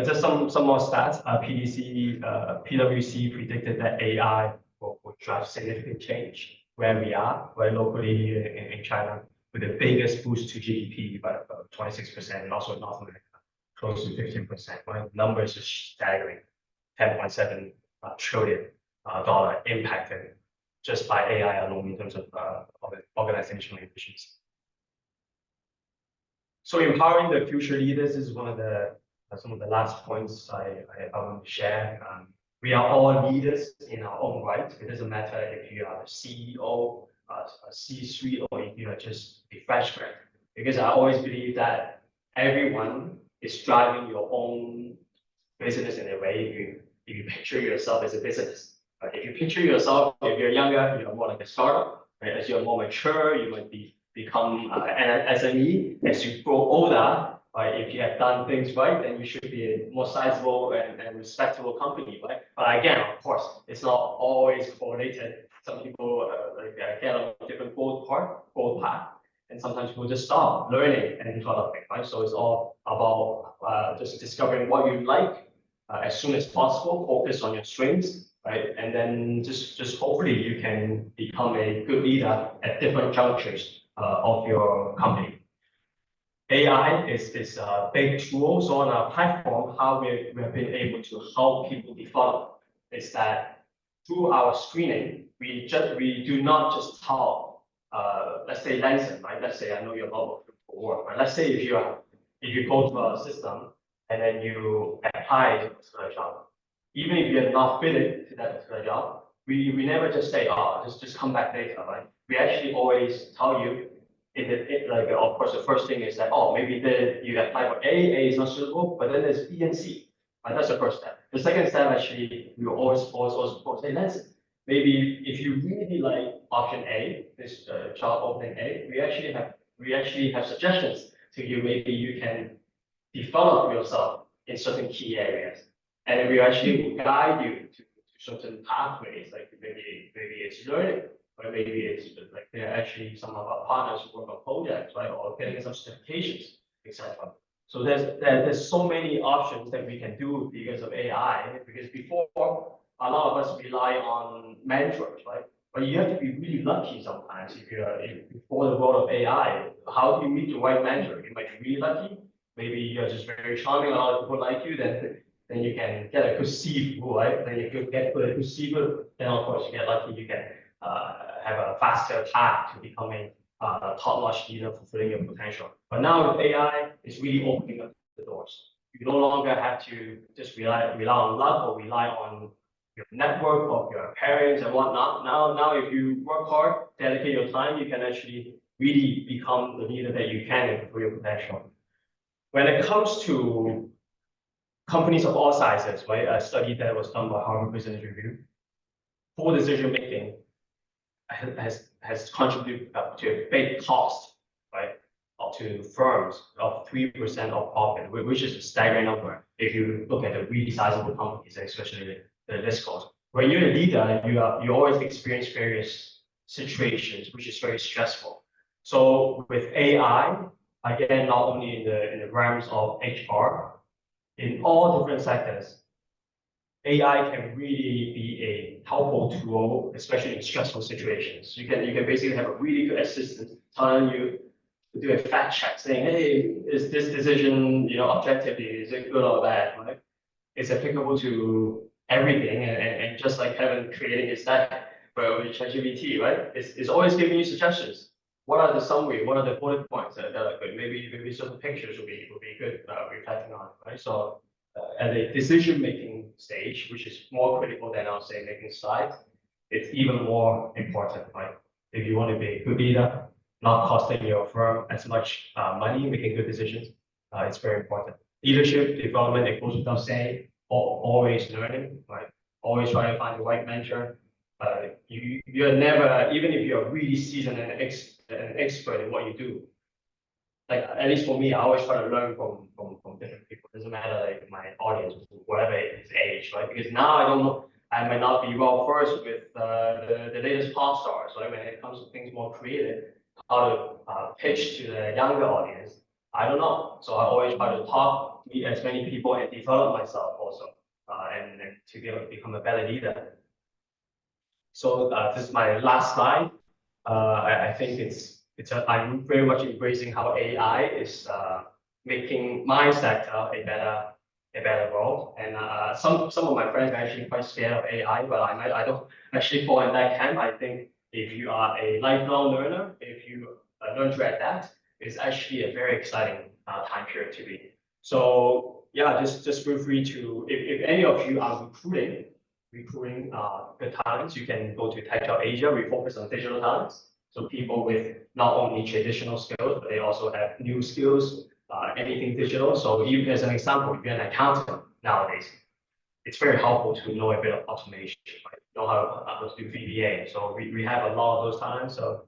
Just some more stats. PwC predicted that AI will drive significant change where we are, right locally in China, with the biggest boost to GDP by about 26%, and also North America, close to 15%. Right? Numbers are staggering, 10.7 trillion dollar impacted just by AI alone in terms of organizational efficiency. So empowering the future leaders is one of the some of the last points I want to share. We are all leaders in our own right. It doesn't matter if you are a CEO, a C-suite, or if you are just a fresh grad. Because I always believe that everyone is driving your own business in a way. If you picture yourself as a business, right? If you picture yourself, if you're younger, you're more like a startup. Right? As you're more mature, you might become an SME. As you grow older, right? If you have done things right, then you should be a more sizable and respectable company, right? But again, of course, it's not always correlated. Some people get on a different growth path, and sometimes people just stop learning and developing, right? So it's all about just discovering what you like as soon as possible. Focus on your strengths, right? And then just hopefully you can become a good leader at different junctures of your company. AI is a big tool. So on our platform, how we have been able to help people develop is that through our screening, we do not just tell, let's say Landson, right? Let's say I know you're not looking for work, right? Let's say if you go to our system and then you apply to a particular job, even if you're not fitted to that particular job, we never just say, oh, just come back later, right? We actually always tell you. Of course, the first thing is that, oh, maybe you apply for A is not suitable, but then there's B and C. Right? That's the first step. The second step, actually, we will always say, maybe if you really like option A, this job opening A, we actually have suggestions to you. Maybe you can develop yourself in certain key areas, and we actually will guide you to certain pathways, like maybe it's learning, or maybe it's like they're actually some of our partners who work on projects, right, or getting some certifications, etc. So there's so many options that we can do because of AI. Because before, a lot of us rely on mentors, right? But you have to be really lucky sometimes if before the world of AI. How do you meet the right mentor? You might be really lucky. Maybe you're just very charming. A lot of people like you. Then you can get a good CV, right? Then you can get a good CV. Then of course you get lucky. You can have a faster path to becoming a top-notch leader, fulfilling your potential. But now with AI, it's really opening up the doors. You no longer have to just rely on luck or rely on your network of your parents and whatnot. Now, if you work hard, dedicate your time, you can actually really become the leader that you can and fulfill your potential. When it comes to companies of all sizes, right? A study that was done by Harvard Business Review, poor decision making has contributed to a big cost, right? Up to firms of 3% of profit, which is a staggering number if you look at the really sizable companies, especially the list cost. When you're a leader, you always experience various situations, which is very stressful. So with AI, again, not only in the realms of HR, in all different sectors, AI can really be a helpful tool, especially in stressful situations. You can basically have a really good assistant telling you to do a fact check, saying, hey, is this decision, objectively, is it good or bad, right? It's applicable to everything, and just like Kevin creating his deck with ChatGPT, right? It's always giving you suggestions. What are the summary? What are the bullet points that are good? Maybe certain pictures would be good reflecting on, right? So at a decision-making stage, which is more critical than I'll say making slides, it's even more important, right? If you want to be a good leader, not costing your firm as much money, making good decisions, it's very important. Leadership development, it goes without saying, always learning, right? Always try to find the right mentor. You're never, even if you're really seasoned and an expert in what you do, like at least for me, I always try to learn from different people. It doesn't matter like my audience, whatever his age, right? Because now I don't know, I might not be well versed with the latest pop stars, right? When it comes to things more creative, how to pitch to the younger audience, I don't know. So I always try to talk, meet as many people, and develop myself also, and to be able to become a better leader. So this is my last slide. I think I'm very much embracing how AI is making my sector a better world. And some of my friends are actually quite scared of AI, but I don't actually fall in that camp. I think if you are a lifelong learner, if you learn to adapt, it's actually a very exciting time period to be. So yeah, just feel free to, if any of you are recruiting good talents, you can go to Tech Job Asia. We focus on digital talents. So people with not only traditional skills, but they also have new skills, anything digital. So you, as an example, if you're an accountant nowadays, it's very helpful to know a bit of automation, right? Know how to do VBA. So we have a lot of those talents. So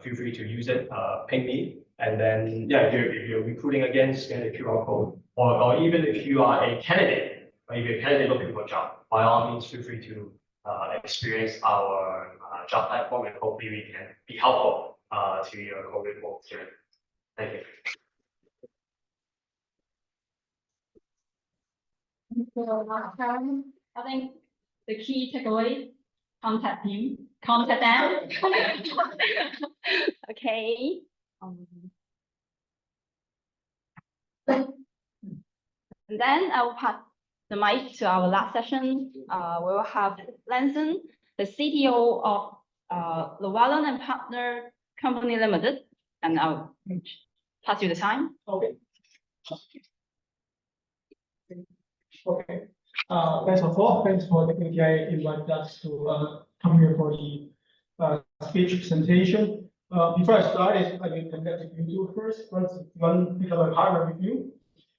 feel free to use it, ping me. And then, yeah, if you're recruiting again, scan the QR code. Or even if you are a candidate, right? If you're a candidate looking for a job, by all means, feel free to experience our job platform, and hopefully we can be helpful to your career growth journey. Thank you. So, I think the key takeaway: contact him, contact them. Okay. And then I will pass the mic to our last session. We will have Landson, the CTO of Llewellyn and Partner Company Limited, and I'll pass you the time. Okay. Okay. Thanks for the API invite us to come here for the speech presentation. Before I start, I will conduct the review first. First, one bit of a hardware review,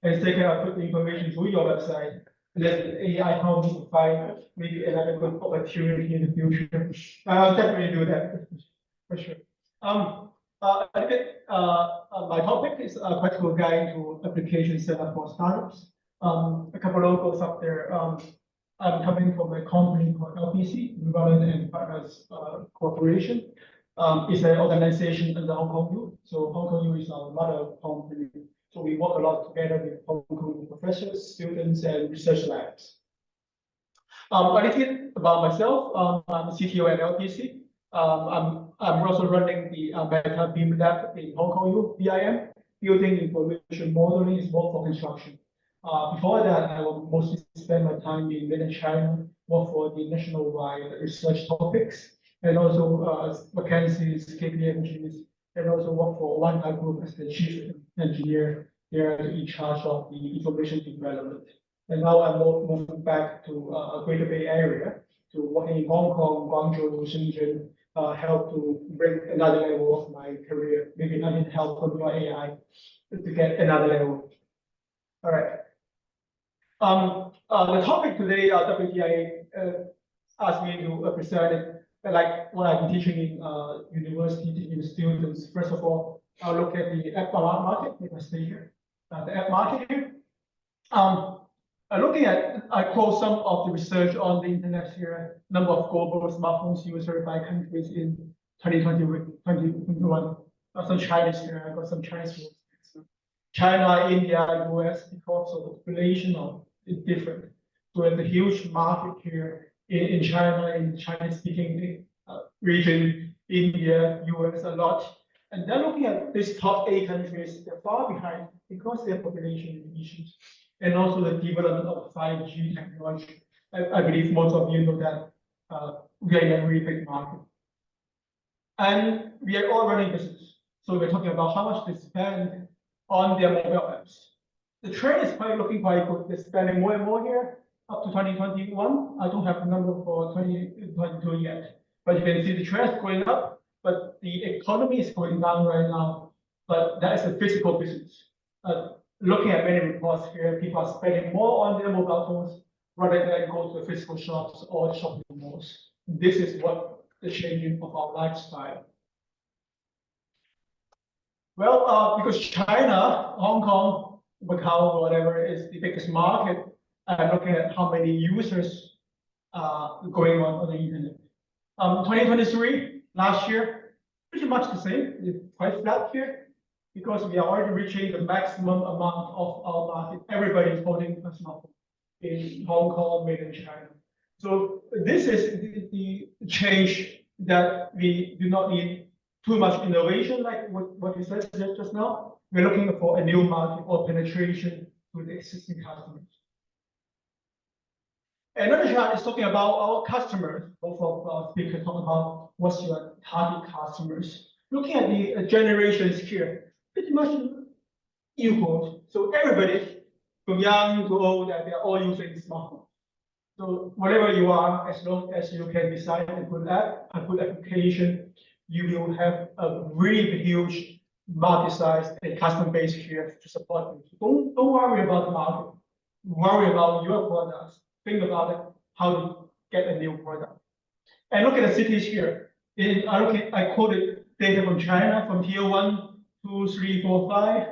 and second, I'll put the information to your website. And then AI help me to find maybe another good opportunity in the future. I'll definitely do that for sure. I think my topic is a practical guide to application setup for startups. A couple of logos up there. I'm coming from a company called LPC, Llewellyn and Partners Corporation. It's an organization in the Hong Kong U. So Hong Kong U is our mother company. So we work a lot together with Hong Kong professors, students, and research labs. A little bit about myself. I'm a CTO at LPC. I'm also running the Meta Beam Lab in Hong Kong U, BIM. Building information modeling is more for construction. Before that, I will mostly spend my time in mainland China, work for the nationwide research topics, and also Mackenzie's KPMG's, and also work for One High Group as the chief engineer there in charge of the information development. And now I'm moving back to a Greater Bay Area to work in Hong Kong, Guangzhou, Shenzhen, help to bring another level of my career. Maybe I need help from your AI to get another level. All right. The topic today, WTIA asked me to present it, like what I'm teaching in university, teaching students. First of all, I'll look at the app market. Let me stay here. The app market here. Looking at, I quote some of the research on the internet here, number of global smartphones used by countries in 2021. Some Chinese here, I got some Chinese rules. China, India, US, because of the population is different. So there's a huge market here in China, in Chinese-speaking region, India, US a lot. And then looking at these top 8 countries, they're far behind because their population issues. And also the development of 5G technology. I believe most of you know that we are in a really big market. And we are all running business. So we're talking about how much they spend on their mobile apps. The trend is looking quite good. They're spending more and more here up to 2021. I don't have the number for 2022 yet, but you can see the trend is going up, but the economy is going down right now. But that is a physical business. Looking at many reports here, people are spending more on their mobile phones rather than go to the physical shops or shopping malls. This is what the changing of our lifestyle. Well, because China, Hong Kong, Macau, whatever, is the biggest market, I'm looking at how many users going on the internet. 2023, last year, pretty much the same. It's quite flat here because we are already reaching the maximum amount of our market. Everybody is holding a smartphone in Hong Kong, mainland China. So this is the change that we do not need too much innovation, like what you said just now. We're looking for a new market or penetration to the existing customers. Another chart is talking about our customers. Both of our speakers talk about what's your target customers. Looking at the generations here, pretty much equal. So everybody, from young to old, they're all using smartphones. So whatever you are, as long as you can design a good app, a good application, you will have a really huge market size and customer base here to support you. So don't worry about the market. Worry about your products. Think about it, how to get a new product. And look at the cities here. I quoted data from China, from tier 1, 2, 3, 4, 5.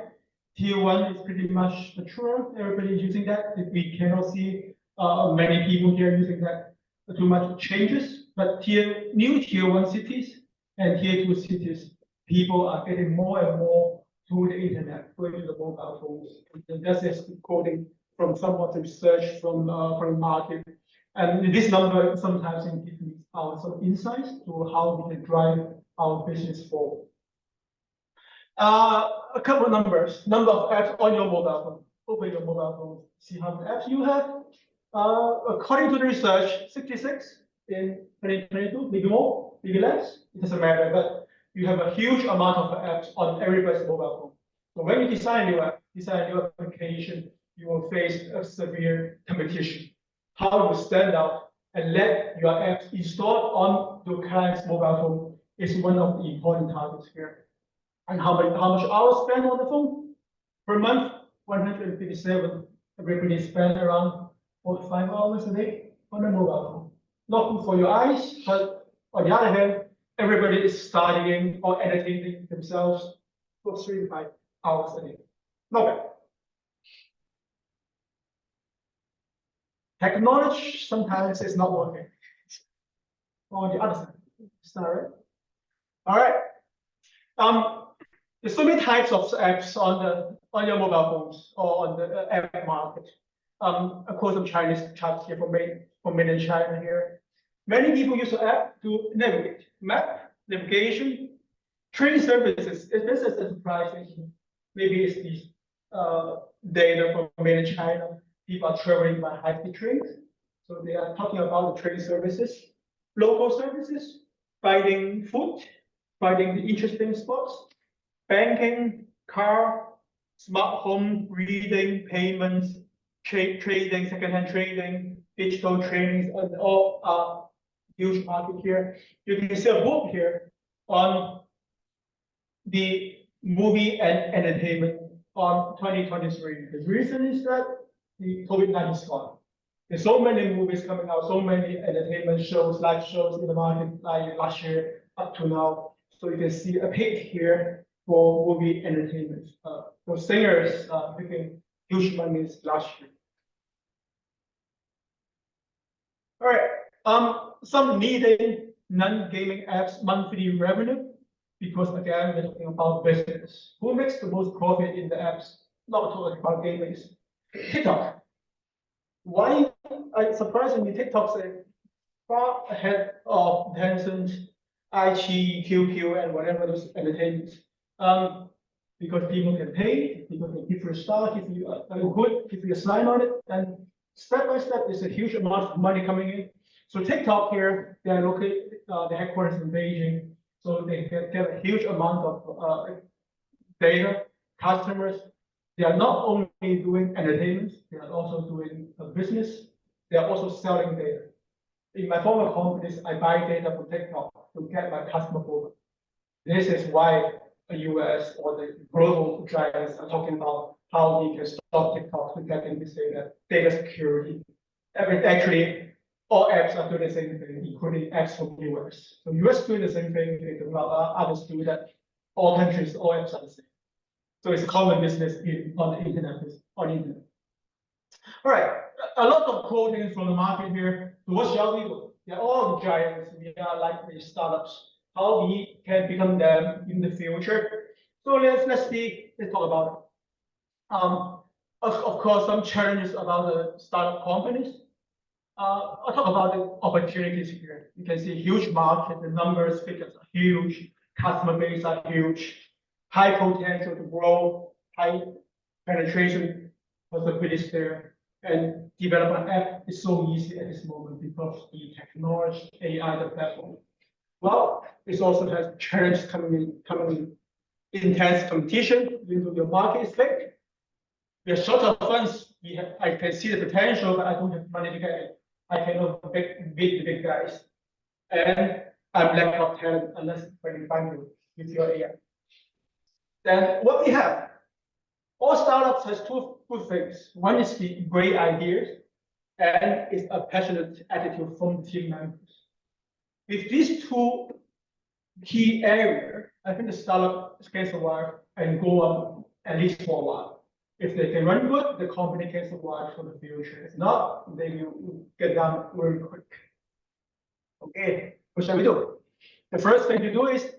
Tier 1 is pretty much mature. Everybody is using that. We cannot see many people here using that. Too much changes. But new tier 1 cities and tier 2 cities, people are getting more and more to the internet, going to the mobile phones. And that's just quoting from somewhat research from the market. And this number sometimes gives me some insights to how we can drive our business forward. A couple of numbers. Number of apps on your mobile phone. Open your mobile phone. See how many apps you have. According to the research, 66 in 2022, maybe more, maybe less. It doesn't matter, but you have a huge amount of apps on everybody's mobile phone. So when you design your app, design your application, you will face a severe competition. How you stand out and let your apps installed on your client's mobile phone is one of the important targets here. And how much hours spent on the phone? Per month, 157. Everybody spend around 4 to 5 hours a day on a mobile phone. Not good for your eyes, but on the other hand, everybody is studying or editing themselves for 3 to 5 hours a day. Not bad. technology sometimes is not working. On the other side, is that right? All right. There's so many types of apps on your mobile phones or on the app market. Of course, some Chinese charts here for mainland China here. Many people use the app to navigate, map, navigation, train services. This is surprising. Maybe it's the data from mainland China. People are traveling by high-speed trains, so they are talking about the train services, local services, finding food, finding the interesting spots, banking, car, smart home, reading, payments, trading, second-hand trading, digital trainings, and all are huge market here. You can see a book here on the movie and entertainment on 2023. The reason is that the COVID-19 is gone. There's so many movies coming out, so many entertainment shows, live shows in the market, like last year up to now. So you can see a peak here for movie entertainment. For singers making huge money last year. All right. Some leading non-gaming apps monthly revenue, because again we're talking about business. Who makes the most profit in the apps? Not talking about gaming. TikTok. Why? Surprisingly, TikTok's far ahead of Tencent, iQIYI, QQ, and whatever those entertainment. Because people can pay, people can give you a star, give you a good, give you a sign on it, and step by step, there's a huge amount of money coming in. So TikTok here, they are located, the headquarters in Beijing, so they get a huge amount of data, customers. They are not only doing entertainment, they are also doing business. They are also selling data. In my former companies, I buy data from TikTok to get my customer profile. This is why the US or the global giants are talking about how we can stop TikTok to getting this data security. Actually, all apps are doing the same thing, including apps from US. So US doing the same thing, others do that. All countries, all apps are the same. So it's common business on the internet. All right, a lot of quoting from the market here. So what shall we do? They're all giants. We are like the startups. How we can become them in the future? So let's talk about it. Of course, some challenges about the startup companies. I'll talk about the opportunities here. You can see huge market. The numbers, figures are huge. Customer base are huge. High potential to grow. High penetration possibilities there. And develop an app is so easy at this moment because the technology, AI, the platform. Well, it also has challenges coming in. Intense competition into your market is big. We are short of funds. I can see the potential, but I don't have money to get it. I cannot beat the big guys. And I'm lack of talent unless I can find you with your AI. Then what we have? All startups has two good things. One is the great ideas, and it's a passionate attitude from the team members. With these two key areas, I think the startup can survive and go on at least for a while. If they can run good, the company can survive for the future. If not, they will get down very quick. Okay, what shall we do? The first thing to do is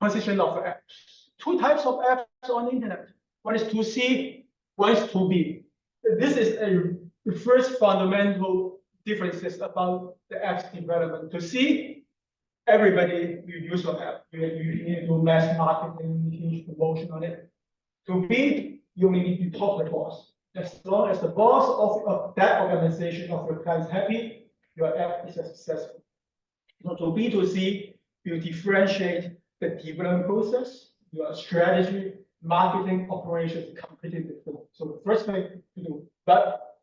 position of apps. Two types of apps on the internet. One is 2C, one is 2B. This is the first fundamental differences about the app's development. To see everybody you use your app, you need to do mass marketing, huge promotion on it. To B, you only need to talk the boss. As long as the boss of that organization of your client is happy, your app is successful. So to B to C, you differentiate the development process, your strategy, marketing, operations, completely different. So the first thing to do, but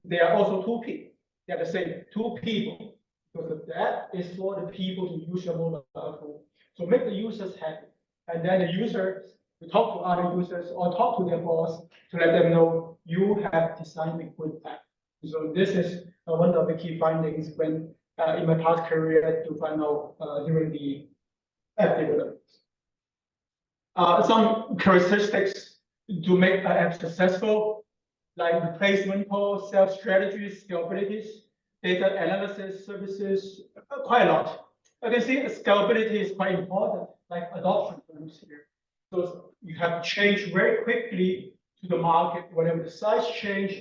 they are also 2P. They are the same, 2 people. Because the app is for the people to use your mobile phone. So make the users happy. And then the users will talk to other users or talk to their boss to let them know you have designed a good app. So this is one of the key findings when in my past career to find out during the app development. Some characteristics to make an app successful. like replacement costs, sales strategies, scalabilities, data analysis services, quite a lot. You can see scalability is quite important, like adoption terms here. So you have to change very quickly to the market, whenever the size change,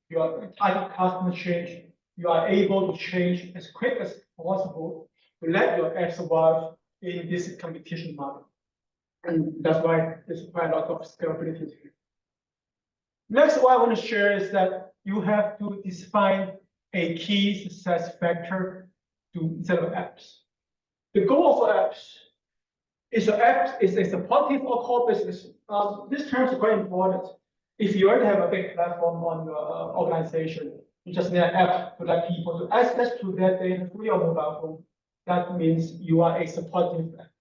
your target customer change, you are able to change as quick as possible to let your app survive in this competition market. And that's why there's quite a lot of scalability here. Next, what I want to share is that you have to define a key success factor to develop apps. The goal of apps is a supportive or core business. This term is quite important. If you already have a big platform on your organization, you just need an app to let people to access to their data through your mobile phone. That means you are a supportive app.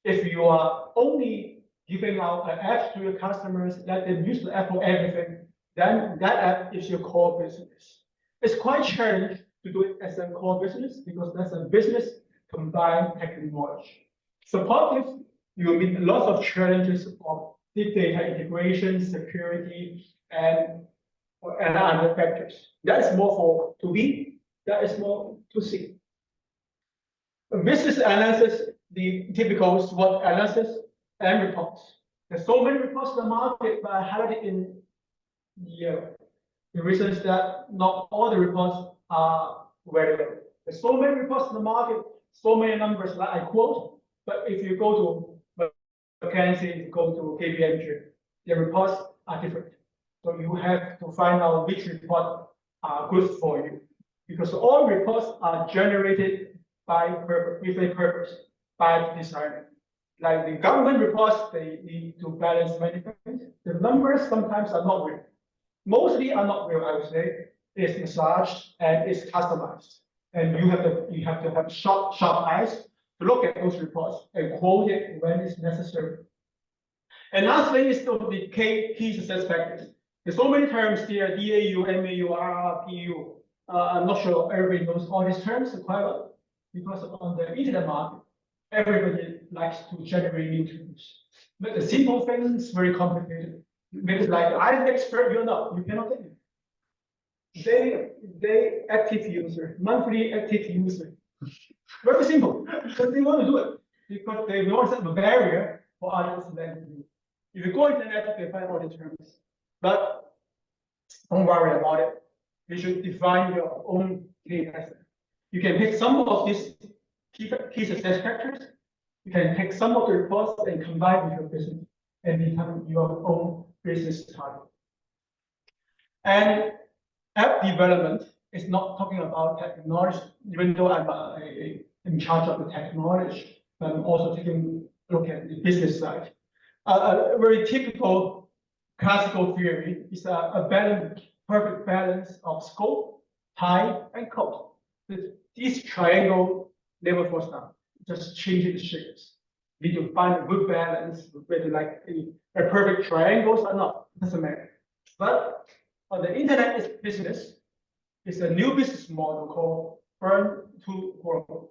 If you are only giving out an app to your customers, let them use the app for everything, then that app is your core business. It's quite challenging to do it as a core business because that's a business combined technology. Supportive, you will meet lots of challenges of big data integration, security, and other factors. That is more for to B, that is more to C. Business analysis, the typical SWOT analysis and reports. There's so many reports in the market, but I highlighted in yellow. The reason is that not all the reports are relevant. There's so many reports in the market, so many numbers that I quote, but if you go to McKinsey, go to KPMG, the reports are different. So you have to find out which report are good for you, because all reports are generated by purpose, with a purpose, by the designer. Like the government reports, they need to balance many things. The numbers sometimes are not real. Mostly are not real, I would say. It's massaged and it's customized. And you have to have sharp eyes to look at those reports and quote it when it's necessary. And last thing is the key success factors. There's so many terms here: DAU, MAU, RR, PU. I'm not sure everybody knows all these terms quite well, because on the internet market, everybody likes to generate new terms. But the simple things very complicated. Because like I'm an expert, you're not. You cannot take it. They active user, monthly active user. Very simple. But they want to do it because they want to set a barrier for others to let them do. If you go internet, you can find all the terms. But don't worry about it. You should define your own data set. You can pick some of these key success factors. You can take some of the reports and combine with your business and become your own business target. And app development is not talking about technology, even though I'm in charge of the technology, but I'm also taking a look at the business side. A very typical classical theory is a perfect balance of scope, time, and cost. This triangle never falls down, just changes the shapes. You need to find a good balance, whether like a perfect triangles or not, doesn't matter. But on the internet business, it's a new business model called burn to grow.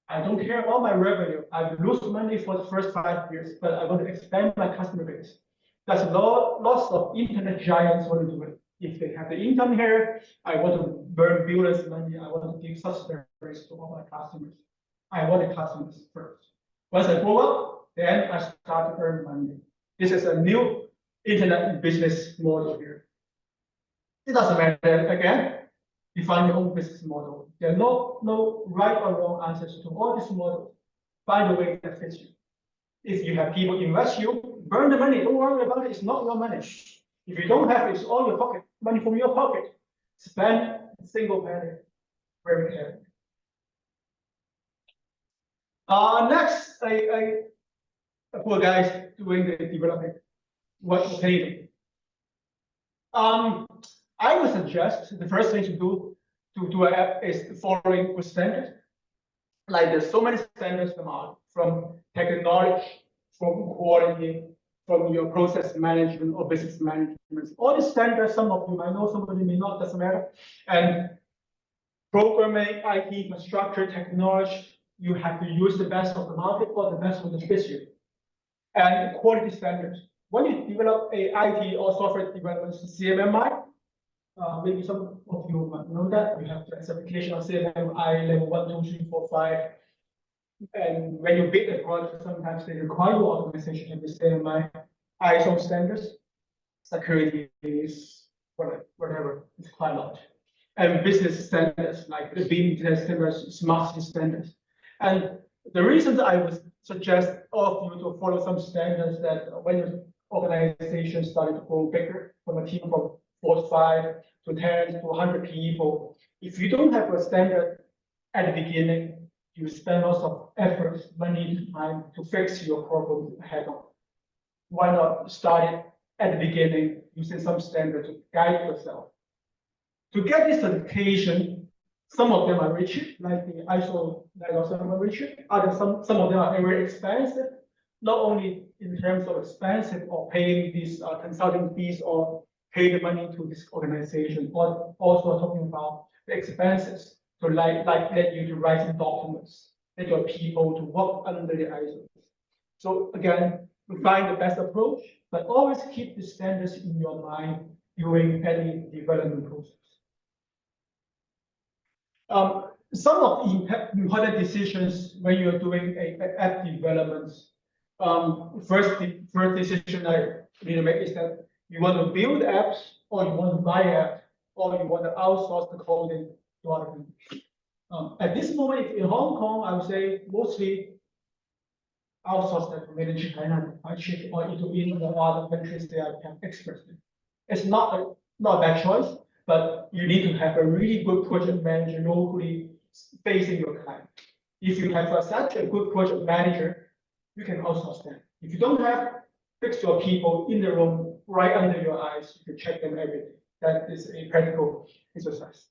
I don't care about my revenue. I lose money for the first 5 years, but I want to expand my customer base. That's lots of internet giants want to do it. If they have the income here, I want to burn billions of money. I want to give subsidies to all my customers. I want the customers first. Once I grow up, then I start to earn money. This is a new internet business model here. It doesn't matter, again, define your own business model. There are no right or wrong answers to all these models. Find the way that fits you. If you have people invest you, burn the money, don't worry about it, it's not your money. If you don't have it, it's all your pocket, money from your pocket. Spend a single penny very carefully. Next, a poor guys doing the developing. What can you do? I would suggest the first thing to do an app is following good standards. Like there's so many standards in the market, from technology, from quality, from your process management or business management. All these standards, some of you might know, some of you may not, doesn't matter. And programming, IT, infrastructure, technology, you have to use the best of the market or the best of the business. And quality standards. When you develop a IT or software development CMMI, Maybe some of you might know that we have the certification of CMMI level 1, 2, 3, 4, 5. And when you build a project, sometimes they require your organization to have the CMMI ISO standards, security is whatever, it's quite a lot. And business standards like the BIM standards, smart city standards. And the reason that I would suggest all of you to follow some standards that when your organization started to grow bigger from a team from 4 to 5 to 10 to 100 people, if you don't have a standard at the beginning, you spend lots of effort, money, time to fix your problem ahead of. Why not start it at the beginning using some standard to guide yourself? To get this certification, some of them are rigid, like the ISO 9000 are rigid. Some of them are very expensive, not only in terms of expensive or paying these consulting fees or pay the money to this organization, but also talking about the expenses to let you to write some documents, let your people to work under the ISO. So again, we find the best approach, but always keep the standards in your mind during any development process. Some of the important decisions when you're doing a app development, first decision I need to make is that you want to build apps, or you want to buy apps, or you want to outsource the coding to other people. At this moment in Hong Kong, I would say mostly outsource that to made in China, or into India or other countries they are experts in. It's not a bad choice, but you need to have a really good project manager locally facing your client. If you have such a good project manager, you can outsource them. If you don't have, fix your people in the room right under your eyes. You can check them every day. That is a practical exercise.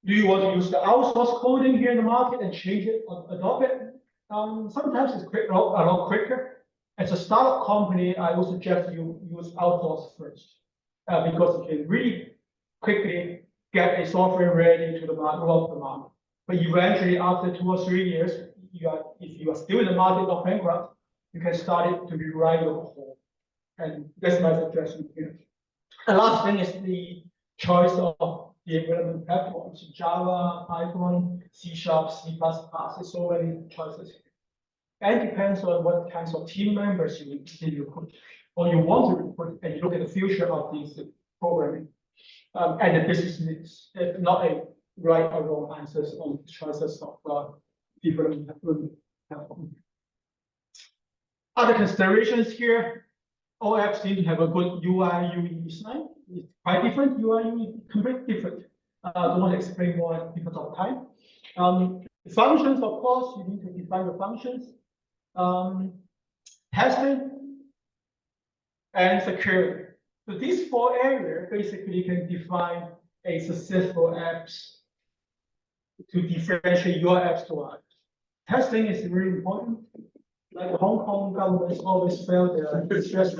Do you want to use the outsource coding here in the market and change it or adopt it? Sometimes it's a lot quicker. As a startup company, I would suggest you use outsource first, because you can really quickly get a software ready to the market, roll out the market. But eventually, after 2 or 3 years, if you are still in the market or bankrupt, you can start it to rewrite your code. And that's my suggestion here. The last thing is the choice of the development platforms: Java, Python, C#, C++. There's so many choices. And depends on what kinds of team members you recruit or you want to recruit, and you look at the future of this programming and the business needs. It's not a right or wrong answers on choices of development platform. Other considerations here: all apps need to have a good UI UX design. It's quite different. UI UX completely different. Don't want to explain more because of time. Functions, of course, you need to define the functions. Testing and security. So these 4 areas basically can define a successful apps to differentiate your apps to others. Testing is really important. Like the Hong Kong government always failed their stress. We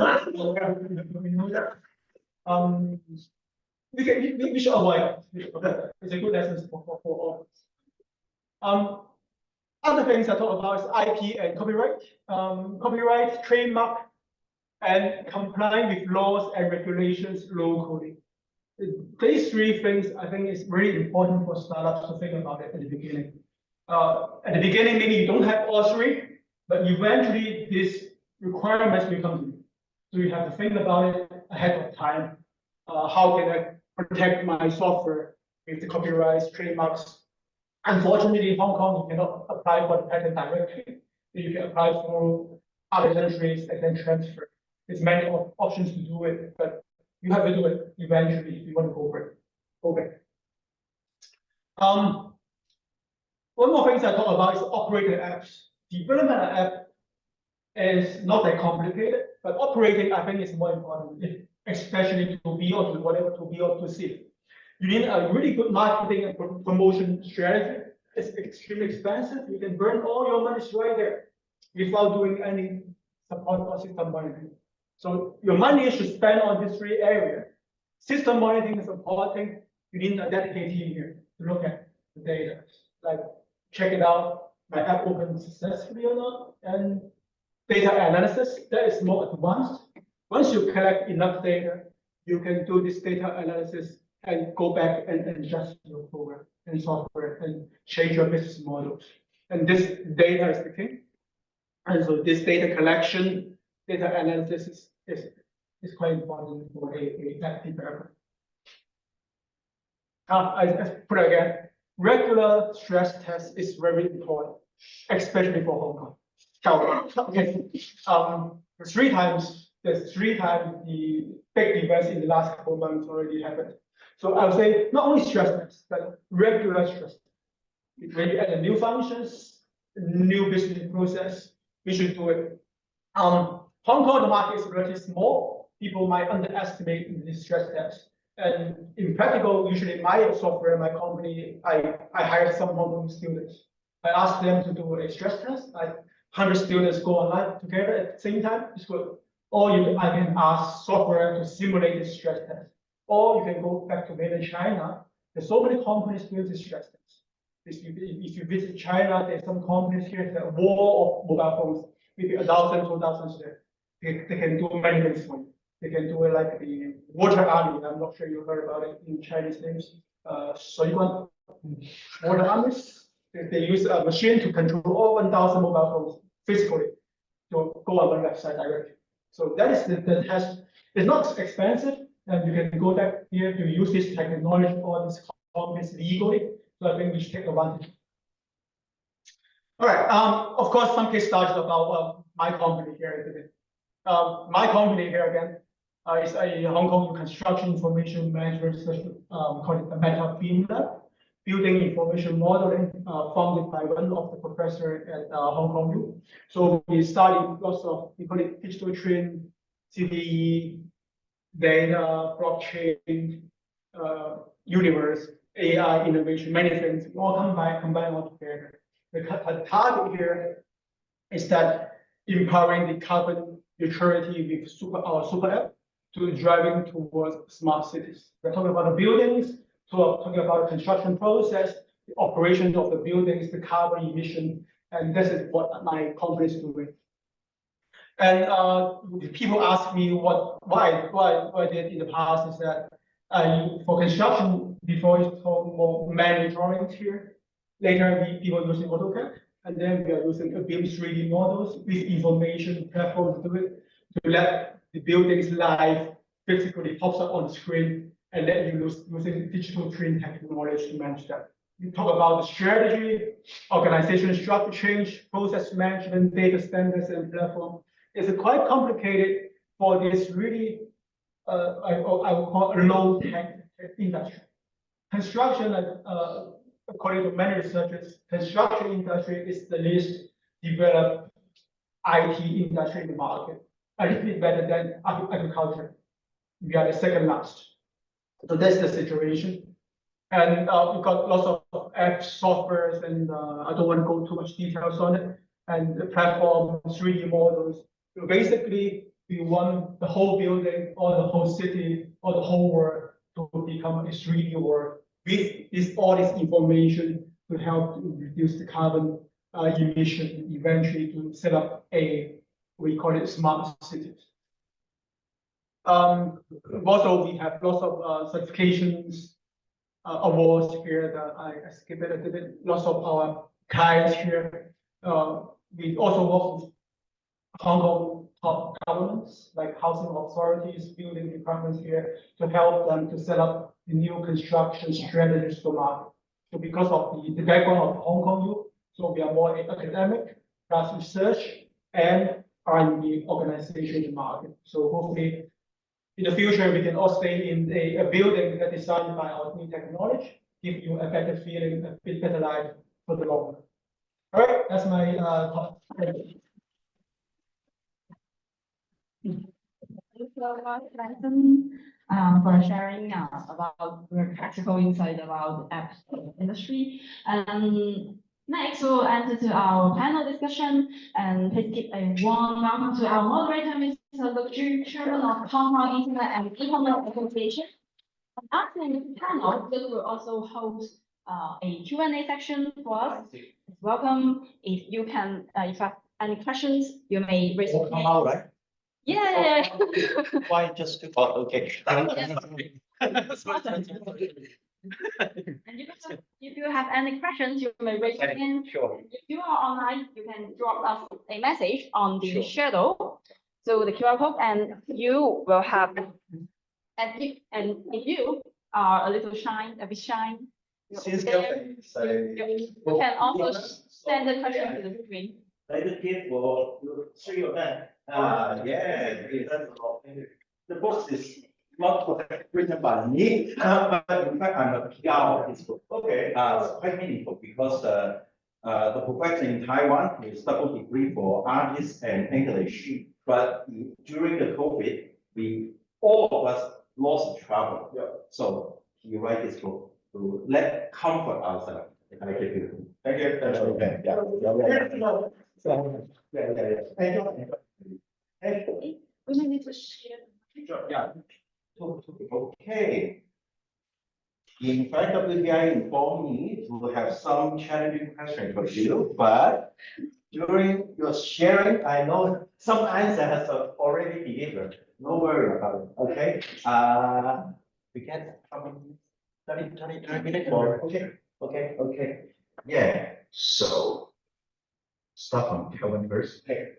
should avoid it. It's a good lesson for all. Other things I talk about is IP and copyright. Copyright, trademark, and complying with laws and regulations locally. These 3 things I think is really important for startups to think about it at the beginning. At the beginning, maybe you don't have all 3, but eventually these requirements will come to you. So you have to think about it ahead of time. How can I protect my software with the copyrights, trademarks? Unfortunately, in Hong Kong, you cannot apply for the patent directly. You can apply for other countries and then transfer. There's many options to do it, but you have to do it eventually if you want to go for it. Okay. One more thing I talk about is operating apps. Development of app is not that complicated, but operating I think is more important, especially to B or to whatever, to B or to C. You need a really good marketing and promotion strategy. It's extremely expensive. You can burn all your money right there without doing any support or system monitoring. So your money should spend on these 3 areas. System monitoring and supporting, you need a dedicated team here to look at the data. Like check it out, my app opened successfully or not, and data analysis, that is more advanced. Once you collect enough data, you can do this data analysis and go back and adjust your program and software and change your business models. And this data is the king. And so this data collection, data analysis is quite important for a app developer. I put it again, regular stress test is very important, especially for Hong Kong. Okay. There's three times the big events in the last couple of months already happened. So I would say not only stress tests, but regular stress. When you add new functions, new business process, we should do it. Hong Kong, the market is relatively small. People might underestimate the stress test. And in practical, usually my software, my company, I hire some Hong Kong students. I ask them to do a stress test. 100 students go online together at the same time. It's good. Or I can ask software to simulate the stress test. Or you can go back to mainland China. There's so many companies doing the stress test. If you visit China, there's some companies here that a wall of mobile phones, maybe 1,000, 2,000 there. They can do many things for you. They can do it like the water army. I'm not sure you heard about it in Chinese names. So you want water armies? They use a machine to control all 1,000 mobile phones physically to go on one website directly. So that is the test. It's not expensive, and you can go back here to use this technology or this companies legally. So I think we should take advantage. All right. Of course, some case studies about my company here. My company here again is a Hong Kong construction information management system, called the Meta building information modeling, founded by one of the professors at Hong Kong U. So we studied lots of, we call it digital twin, CDE, data, blockchain, universe, AI, innovation, many things, all combine all together. The target here is that empowering the carbon neutrality with our super app to driving towards smart cities. We're talking about the buildings, talking about the construction process, the operations of the buildings, the carbon emission, and this is what my company is doing. And people ask me why I did in the past is that for construction before it's called more manual drawings here. Later people using AutoCAD, and then we are using a BIM 3D models with information platform to do it, to let the buildings live physically pops up on the screen, and then you using digital twin technology to manage that. We talk about the strategy, organization structure change, process management, data standards, and platform. It's quite complicated for this really, I would call a low-tech industry. Construction, according to many researchers, construction industry is the least developed IT industry in the market. A little bit better than agriculture. We are the second last. So that's the situation. And we've got lots of apps, softwares, and I don't want to go too much details on it. And the platform, 3D models. So basically, we want the whole building or the whole city or the whole world to become a 3D world with all this information to help to reduce the carbon emission, eventually to set up we call it smart cities. Also, we have lots of certifications, awards here that I skip it a little bit. Lots of our clients here. We also work with Hong Kong top governments, like housing authorities, building departments here, to help them to set up the new construction strategies for market. So because of the background of Hong Kong U, so we are more academic, plus research, and R&D organization in the market. So hopefully, in the future, we can all stay in a building that is designed by our new technology, give you a better feeling, a bit better life for the long run. All right, that's my talk. Thank you very much, Landson, for sharing about your practical insight about the app industry. Next, we'll enter to our panel discussion, and please give a warm welcome to our moderator, Mr. Leung, Chairman of Hong Kong Internet and Ecommerce Association. After this panel, we will also host a Q&A section for us. Welcome. If you can, if you have any questions, you may raise your hand. Right? Yeah. Why just to, okay. And if you have any questions, you may raise your hand. Sure. If you are online, you can drop us a message on the Sure. shadow. So the QR code, and you will have, and if you are a little shy, a bit shy, Since then Kelvin say. you can also send the question to the screen. Like kid for 3 of them. Yeah, the book is not written by me, but in fact I'm a PR of this book. Okay. It's quite meaningful because the professor in Taiwan is double degree for artists and English. But during the COVID, all of us lost travel. Yeah. So he write this book to let comfort ourselves. Thank you. Thank you. Okay. Yeah. Thank you. We may need to share. Sure, yeah. Okay. In fact, WTI informed me to have some challenging questions for you, but during your sharing, I know some answers have already delivered. No worry about it, okay? We get how many 30 minutes more? Okay. Yeah, so start from Llewellyn first. Okay.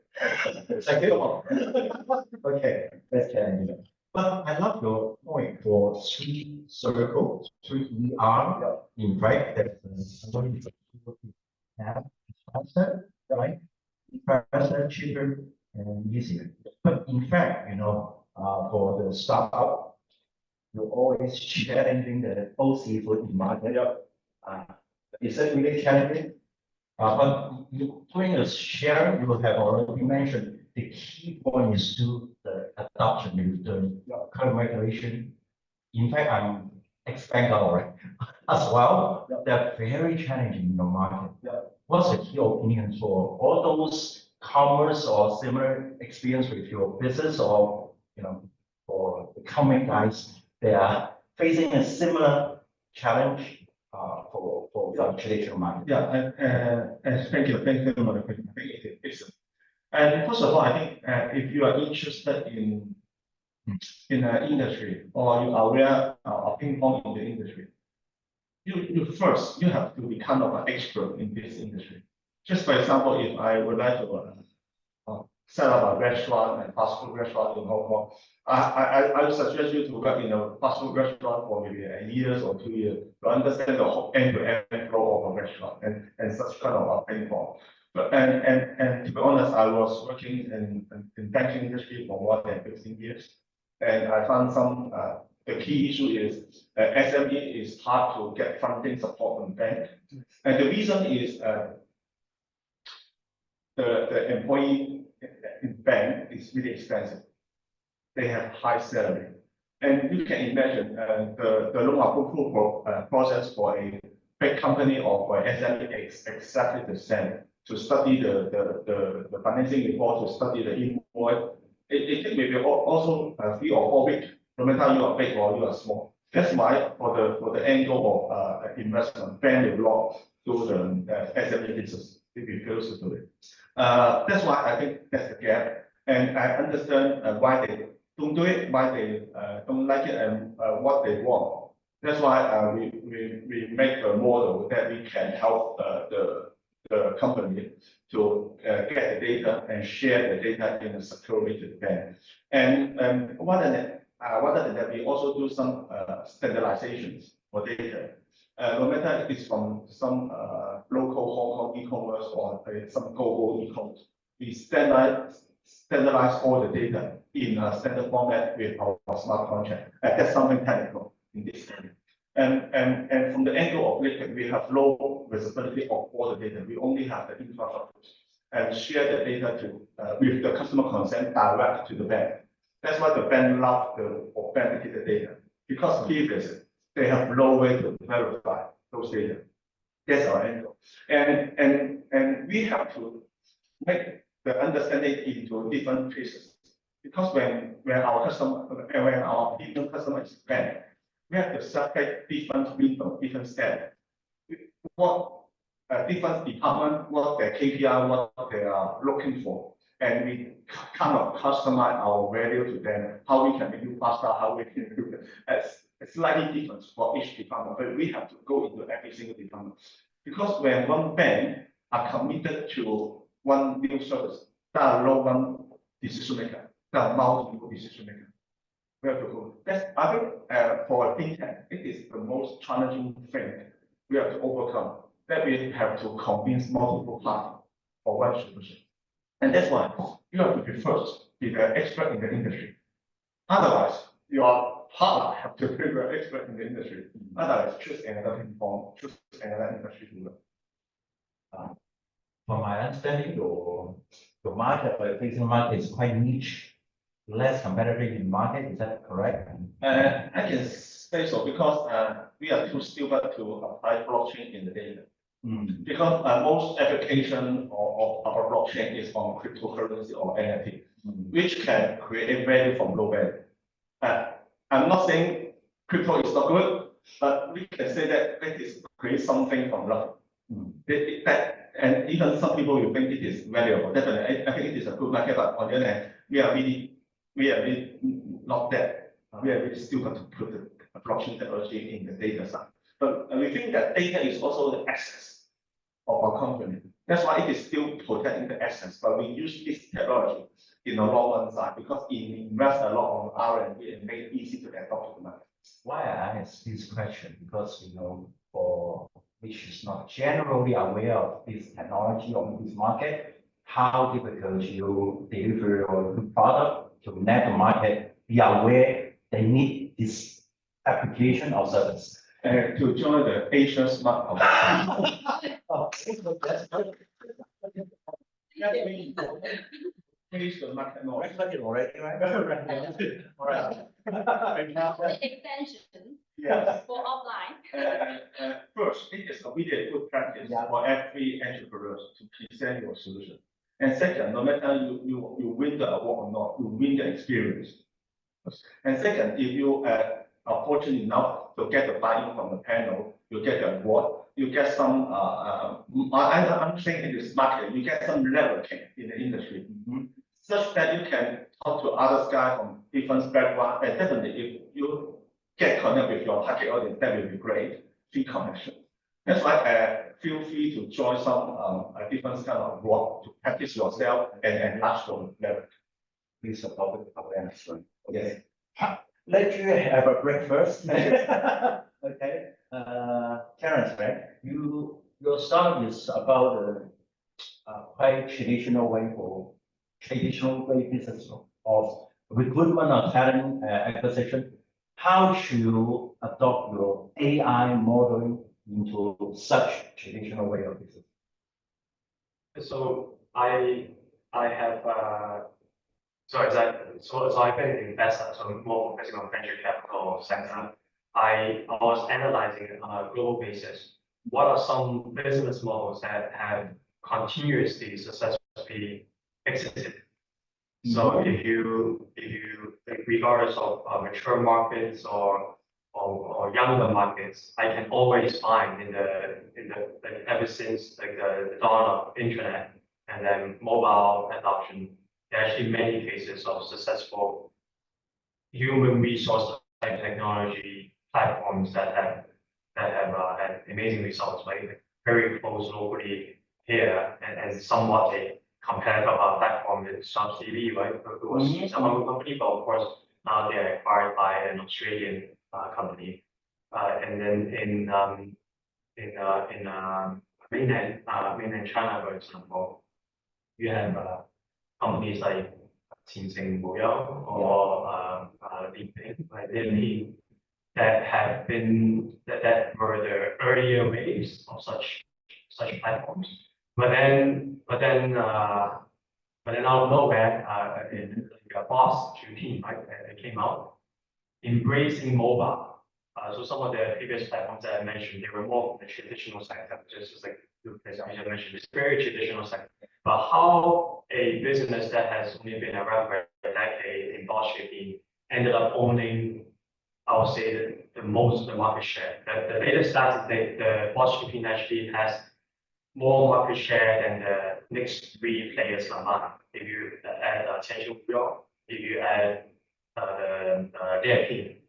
Okay, let's challenge it. But I love your point for 3 circles, 3 ER. In fact, that's going to have faster, right? Faster, cheaper, and easier. But in fact, for the startup, you're always challenging the OC for the market. Is that really challenging? But during the sharing, you have already mentioned the key point is to the adoption with the current regulation. In fact, I'm expanding already as well. They're very challenging in the market. What's the key opinion for all those commerce or similar experience with your business, or for the coming guys, they are facing a similar challenge for the traditional market? Thank you for the question. I think it's and first of all, I think if you are interested in the industry, or you are aware of ping pong in the industry, you first have to be kind of an expert in this industry. Just for example, if I would like to set up a restaurant and fast food restaurant in Hong Kong, I would suggest you to work in a fast food restaurant for maybe a year or 2 years to understand the whole end-to-end flow of a restaurant and such kind of a ping pong. But and to be honest, I was working in banking industry for more than 15 years, and I found some the key issue is SME is hard to get funding support from bank, and the reason is the employee in bank is really expensive. They have high salary, and you can imagine the loan approval process for a big company or for SME is exactly the same. To study the financing report, to study the invoice, it takes maybe also 3 or 4 weeks, no matter you are big or you are small. That's why for the angle of investment, bank will lock to the SME business if it fails to do it. That's why I think that's the gap, and I understand why they don't do it, why they don't like it, and what they want. That's why we make a model that we can help the company to get the data and share the data in a secure way to the bank. And other than that, we also do some standardizations for data. No matter if it's from some local Hong Kong e-commerce or some global e-commerce, we standardize all the data in a standard format with our smart contract. That's something technical in this area. And from the angle of Liquid, we have low visibility of all the data. We only have the infrastructure and share the data with the customer consent direct to the bank. That's why the bank loves the authenticated data, because previously they have no way to verify those data. That's our angle. And we have to make the understanding into different pieces, because when our people customer is bank, we have to separate different window, different step. What different department, what their KPI, what they are looking for, and we kind of customize our value to them. How we can make you faster, how we can do it. slightly different for each department, but we have to go into every single department. Because when one bank are committed to one new service, there are no one decision maker, there are multiple decision makers. We have to go. That's, I think, for fintech, it is the most challenging thing we have to overcome. That we have to convince multiple parties for one solution. And that's why you have to be first, be the expert in the industry. Otherwise, your partner have to be the expert in the industry. Otherwise, choose another platform, choose another industry to work. From my understanding, your market, or facing market is quite niche, less competitive in market. Is that correct? I can say so because we are too stupid to apply blockchain in the data. Because most application of our blockchain is on cryptocurrency or NFT, which can create value from low value. I'm not saying crypto is not good, but we can say that it is create something from nothing. And even some people will think it is valuable. Definitely, I think it is a good market, but on the other hand, we are really not that. We are really stupid to put the blockchain technology in the data side. But we think that data is also the access of our company. That's why it is still protecting the assets, but we use this technology in the long run side because it invests a lot on R&D and make it easy to adopt to the market. Why I ask this question? Because for which is not generally aware of this technology or this market, how difficult you deliver your product to let the market be aware they need this application or service. To join the Asia Smart Finish the market knowledge. Already, right? All right. Extension Yes. for offline. First, it is a really good practice for every entrepreneur to present your solution. And second, no matter you win the award or not, you win the experience. And second, if you are fortunate enough to get the buy-in from the panel, you get the award, you get some, I'm saying in this market, you get some networking in the industry, such that you can talk to other guys from different backgrounds. And definitely, if you get connected with your target audience, that will be great, free connection. That's why feel free to join some different kind of work to practice yourself and enlarge your level. Please support the awareness. Yes. Let you have a breakfast. Okay. Terrance, right? Your startup is about quite traditional way business of recruitment of talent acquisition. How should you adopt your AI modeling into such traditional way of business? So I have so I've been an investor, so more focusing on venture capital sector. I was analyzing on a global basis what are some business models that have continuously successfully existed. So if you regardless of mature markets or younger markets, I can always find in the like ever since like the dawn of internet and then mobile adoption, there are actually many cases of successful human resource type technology platforms that have had amazing results, like very close locally here and somewhat a competitive platform with Sharp TV, right? It was some company, but of course now they are acquired by an Australian company. And then in mainland China, for example, you have companies like Xinjiang Boyao or Leung, that have been that were the earlier waves of such platforms. But then out of nowhere, Boss team, right, they came out embracing mobile. So some of the previous platforms that I mentioned, they were more from the traditional sector, just like as I mentioned, it's very traditional sector. But how a business that has only been around for a decade in Boss team ended up owning, I would say, the most of the market share. The latest stats is the Boss team actually has more market share than the next three players combined. If you add Tencent, if you add DFP,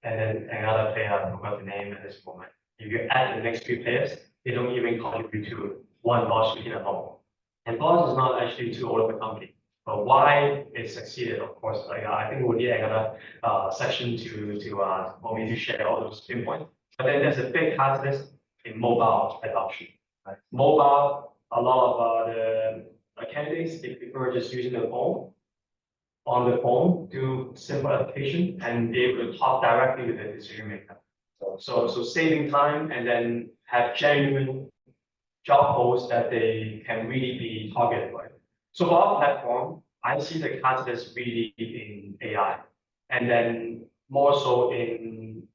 and then another player, I forgot the name at this moment. If you add the next few players, they don't even contribute to one boss within a home. And boss is not actually too old of a company. But why it succeeded, of course, like I think we'll need another section for me to share all those pinpoints. But then there's a big catalyst in mobile adoption. Right? Mobile, a lot of the candidates, they prefer just using the phone, on the phone, do simple application, and be able to talk directly with the decision maker. So saving time and then have genuine job posts that they can really be targeted by. So for our platform, I see the catalyst really in AI, and then more so in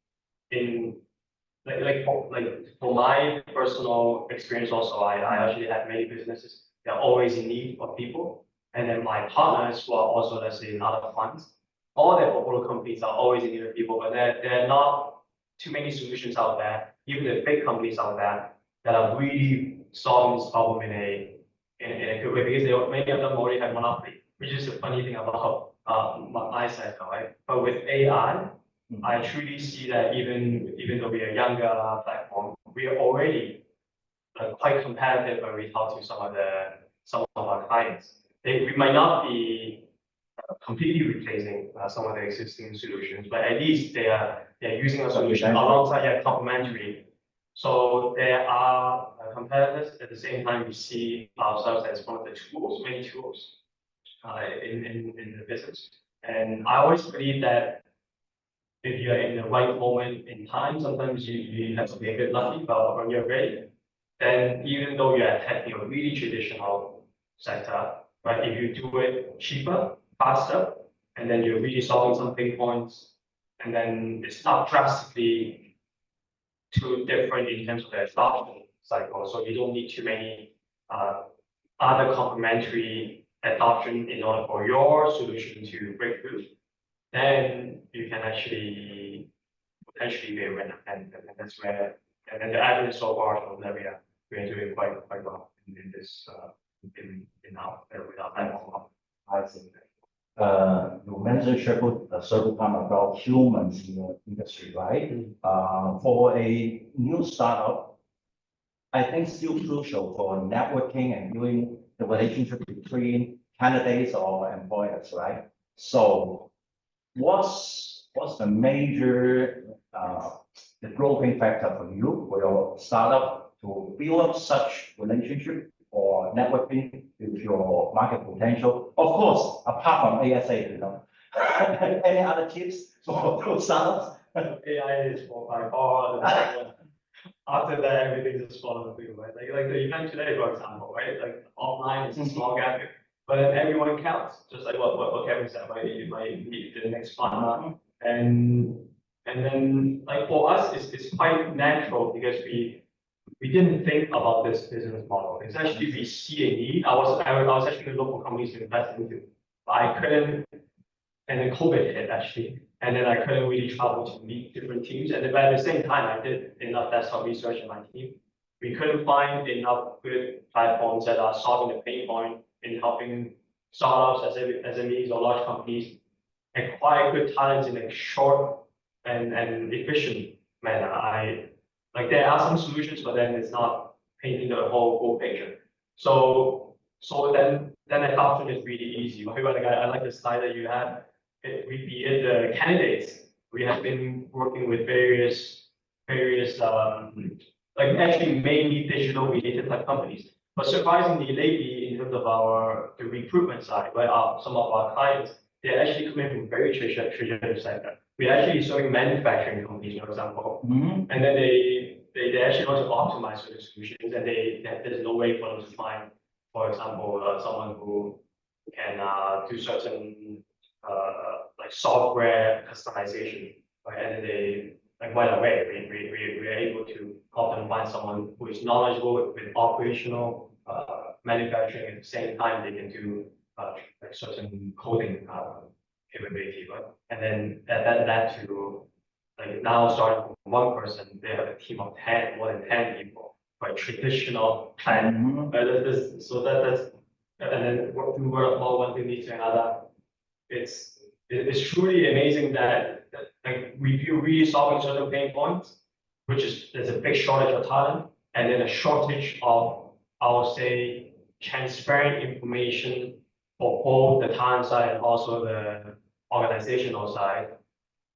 for my personal experience also, I actually have many businesses that are always in need of people, and then my partners who are also, let's say, in other funds, all their portfolio companies are always in need of people, but there are not too many solutions out there, even the big companies out there that are really solving this problem in a good way, because many of them already have monopoly, which is the funny thing about my side, right? But with AI, I truly see that even though we are a younger platform, we are already quite competitive when we talk to some of our clients. We might not be completely replacing some of the existing solutions, but at least they're using a solution alongside complementary. So there are competitors. At the same time, we see ourselves as one of the tools, many tools in the business. And I always believe that if you're in the right moment in time, sometimes you have to be a bit lucky, but when you're ready, then even though you're attacking a really traditional sector, but if you do it cheaper, faster, and then you're really solving some pain points, and then it's not drastically too different in terms of the adoption cycle. So you don't need too many other complementary adoption in order for your solution to break through. Then you can actually potentially be a winner, and that's where and the evidence so far shows that we're doing quite well in this with our platform. I see. You mentioned several times about humans in the industry, right? For a new startup, I think still crucial for networking and building the relationship between candidates or employers, right? So what's the major the growing factor for you, for your startup to build up such relationship or networking with your market potential? Of course, apart from ASA, any other tips for startups? AI is by far after that, everything just falls through, right? Like the event today, for example, right? Like offline is a small gap, but then everyone counts, just like what Kevin said, right? You might be the next partner, and then like for us, it's quite natural because we didn't think about this business model. It's actually we see a need. I was actually in local companies to invest into, but I couldn't, and then COVID hit actually. And then I couldn't really travel to meet different teams. And then at the same time, I did enough desktop research in my team. We couldn't find enough good platforms that are solving the pain point in helping startups, SMEs, or large companies acquire good talents in a short and efficient manner. Like there are some solutions, but then it's not painting the whole picture. So then adoption is really easy. I like the slide that you had. The candidates, we have been working with various like actually mainly digital related type companies. But surprisingly lately, in terms of the recruitment side, where some of our clients, they're actually coming from very traditional sector. We're actually serving manufacturing companies, for example, and then they actually want to optimize for the solutions, and there's no way for them to find, for example, someone who can do certain like software customization, right? And they right away we are able to help them find someone who is knowledgeable with operational manufacturing. At the same time, they can do like certain coding capability, right? And then that led to like now starting from one person, they have a team of 10, more than 10 people, right? Traditional plan. So that's and then through word of mouth, one thing leads to another. It's truly amazing that like review really solving certain pain points, which is there's a big shortage of talent, and then a shortage of, I would say, transparent information for both the talent side and also the organizational side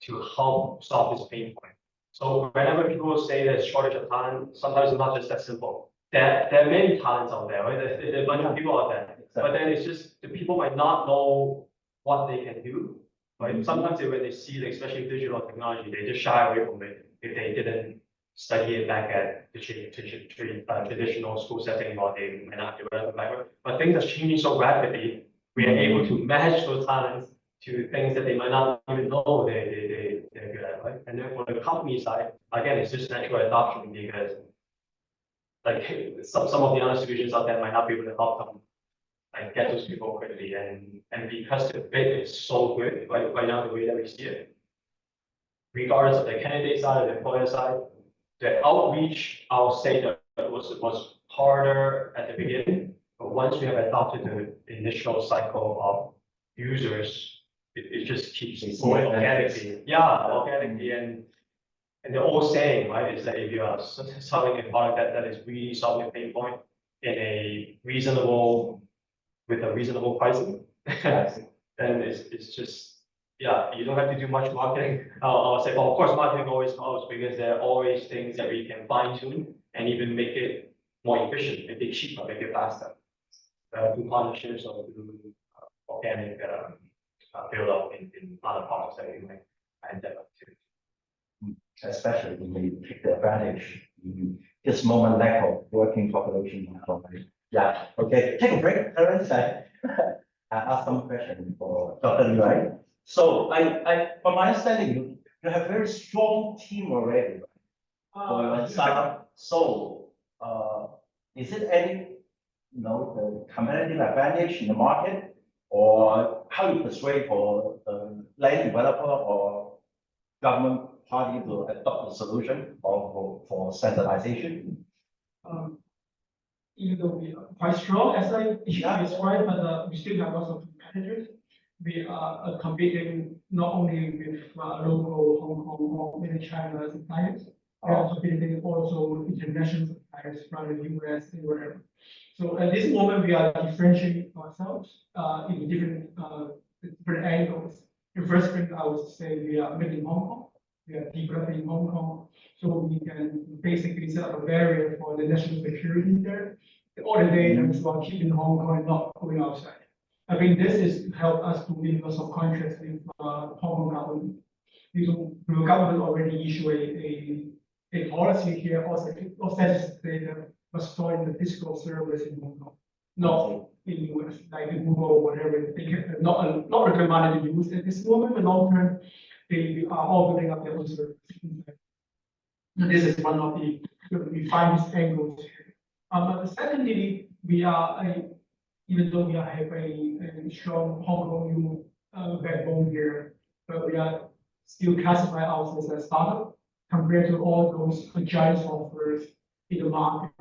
to help solve this pain point. So whenever people say there's shortage of talent, sometimes it's not just that simple. There are many talents out there, right? There's a bunch of people out there, but then it's just the people might not know what they can do, right? Sometimes when they see, like, especially digital technology, they just shy away from it if they didn't study it back at the traditional school setting, or they may not develop a background. But things are changing so rapidly, we are able to match those talents to things that they might not even know they're good at, right? And then for the company side, again, it's just natural adoption, because like some of the other solutions out there might not be able to help them like get those people quickly, and because the fit is so good right now, the way that we see it, regardless of the candidate side or the employer side, the outreach, I'll say that it was harder at the beginning, but once we have adopted the initial cycle of users, it just keeps going organically. Yeah, organically, and the old saying, right, is that if you are selling a product that is really solving a pain point in a reasonable, with a reasonable pricing, then it's just, yeah, you don't have to do much marketing. I'll say, well, of course, marketing always helps, because there are always things that we can fine tune and even make it more efficient, make it cheaper, make it faster. Through partnerships or through organic build up in other products that we might endeavor to. Especially when they take the advantage in this moment lack of working population in the company. Yeah, okay, take a break, Terrance. I ask some question for Dr. Lee, right? So from my understanding, you have very strong team already, right? For your startup. So, is it any, the competitive advantage in the market, or how you persuade for the land developer or government party to adopt the solution or for standardization? Even though we are quite strong, as I described, but we still have lots of competitors. We are competing not only with local Hong Kong or maybe China suppliers, we are also competing also international suppliers from the US and wherever. So at this moment, we are differentiating ourselves in different angles. The first thing I would say, we are making Hong Kong. We are developing Hong Kong, so we can basically set up a barrier for the national security there. All the data is about keeping Hong Kong and not going outside. I think this is to help us to win lots of contracts with Hong Kong government. The government already issued a policy here, also census data was stored in the physical servers in Hong Kong, not in the US, like Google or whatever. They can not recommended to use at this moment. In the long term, they are all building up their own services. And this is one of the finest angles here. But secondly, we are even though we have a strong Hong Kong backbone here, but we are still classify ourselves as a startup compared to all those giant softwares in the market.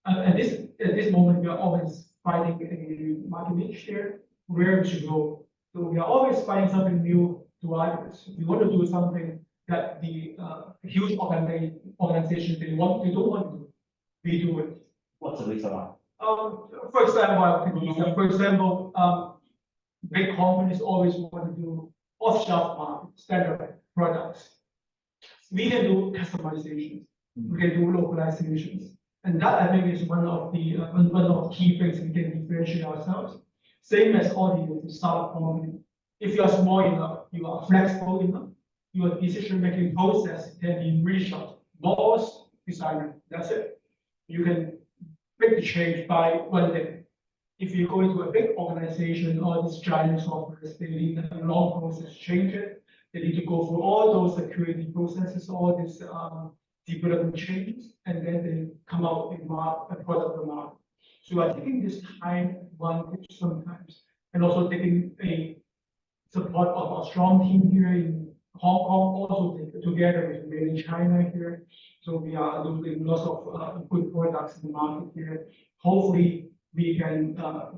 At this moment, we are always finding a market niche here where we should go. So we are always finding something new to others. We want to do something that the huge organizations they don't want to do. We do it. What's the reason why? For example, big companies always want to do off-shelf market standard products. We can do customizations. We can do localizations, and that I think is one of the key things we can differentiate ourselves. Same as all the startup company. If you are small enough, you are flexible enough, your decision-making process can be really short. Boss, designer, that's it. You can make the change by one day. If you go into a big organization or this giant software, they need a long process to change it. They need to go through all those security processes, all these development changes, and then they come out with a product or market. So I taking this time advantage sometimes, and also taking a support of a strong team here in Hong Kong, also together with mainland China here. So we are doing lots of good products in the market here. Hopefully, we can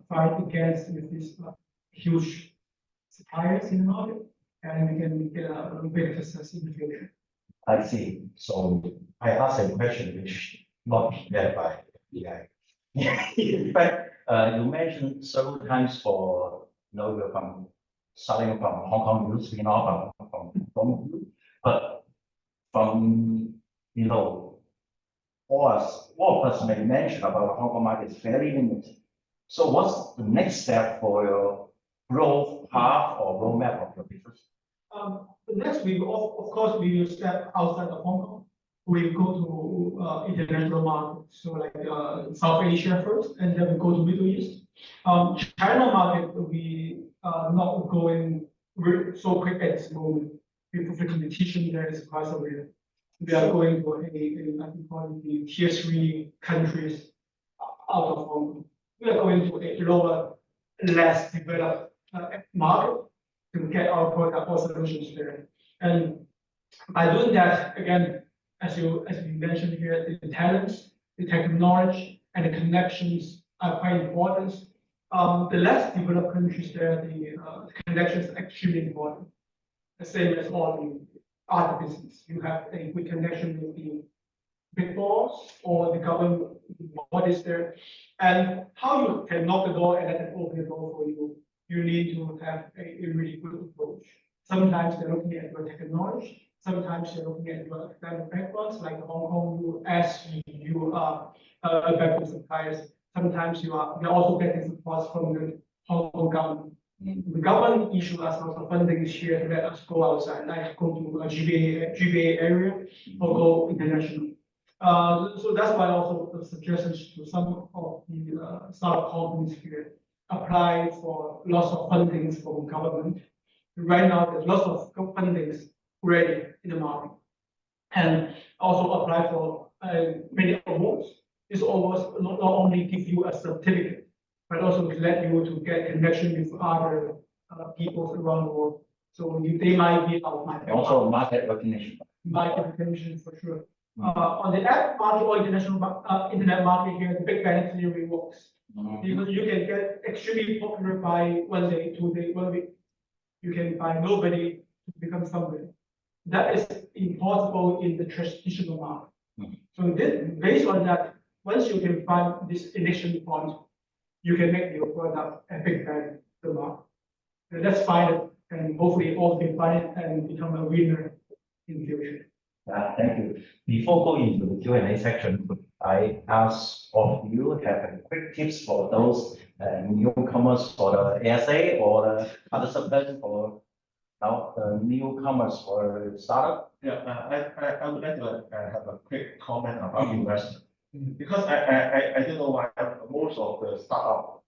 fight against with these huge suppliers in the market. and we can get a big success in the future. I see. So I asked a question which not prepared by AI. In fact, you mentioned several times for, you're from starting from Hong Kong, you spin off from but from, all of us may mention about the Hong Kong market is very limited. So what's the next step for your growth path or roadmap of your business? Next, of course, we will step outside of Hong Kong. We go to international markets, so like South Asia first, and then we go to Middle East. China market, we are not going so quick at this moment because the competition there is quite severe. We are going to I think call it the tier 3 countries out of Hong Kong. We are going to a lower, less developed market to get our product or solutions there. And by doing that, again, as we mentioned here, the talents, the technology, and the connections are quite important. The less developed countries there, the connections are extremely important. The same as all the other business. You have a good connection with the big boss or the government bodies there. And how you can knock the door and let them open the door for you, you need to have a really good approach. Sometimes they're looking at your technology. Sometimes you're looking at your academic backgrounds, like Hong Kong, US, you are background suppliers. Sometimes you're also getting support from the Hong Kong government. The government issue us lots of funding here to let us go outside, like go to a GBA area or go international. So that's why also the suggestions to some of the startup companies here apply for lots of fundings from government. Right now, there's lots of fundings ready in the market, and also apply for many awards. This awards not only give you a certificate, but also let you to get connection with other people around the world. So they might be our market. Also market recognition. Market recognition for sure. On the app market or international internet market here, the Big Bang Theory works. Because you can get extremely popular by 1 day, 2 days, 1 week. You can find nobody to become somebody. That is impossible in the traditional market. So based on that, once you can find this initial point, you can make your product a big bang the market. And let's find it, and hopefully all can find it and become a winner in the future. Thank you. Before going into the Q&A section, could I ask all of you have a quick tips for those newcomers for the ASA or the other subjects for the newcomers for startup? Yeah, I would like to have a quick comment about investment. Because I don't know why most of the startup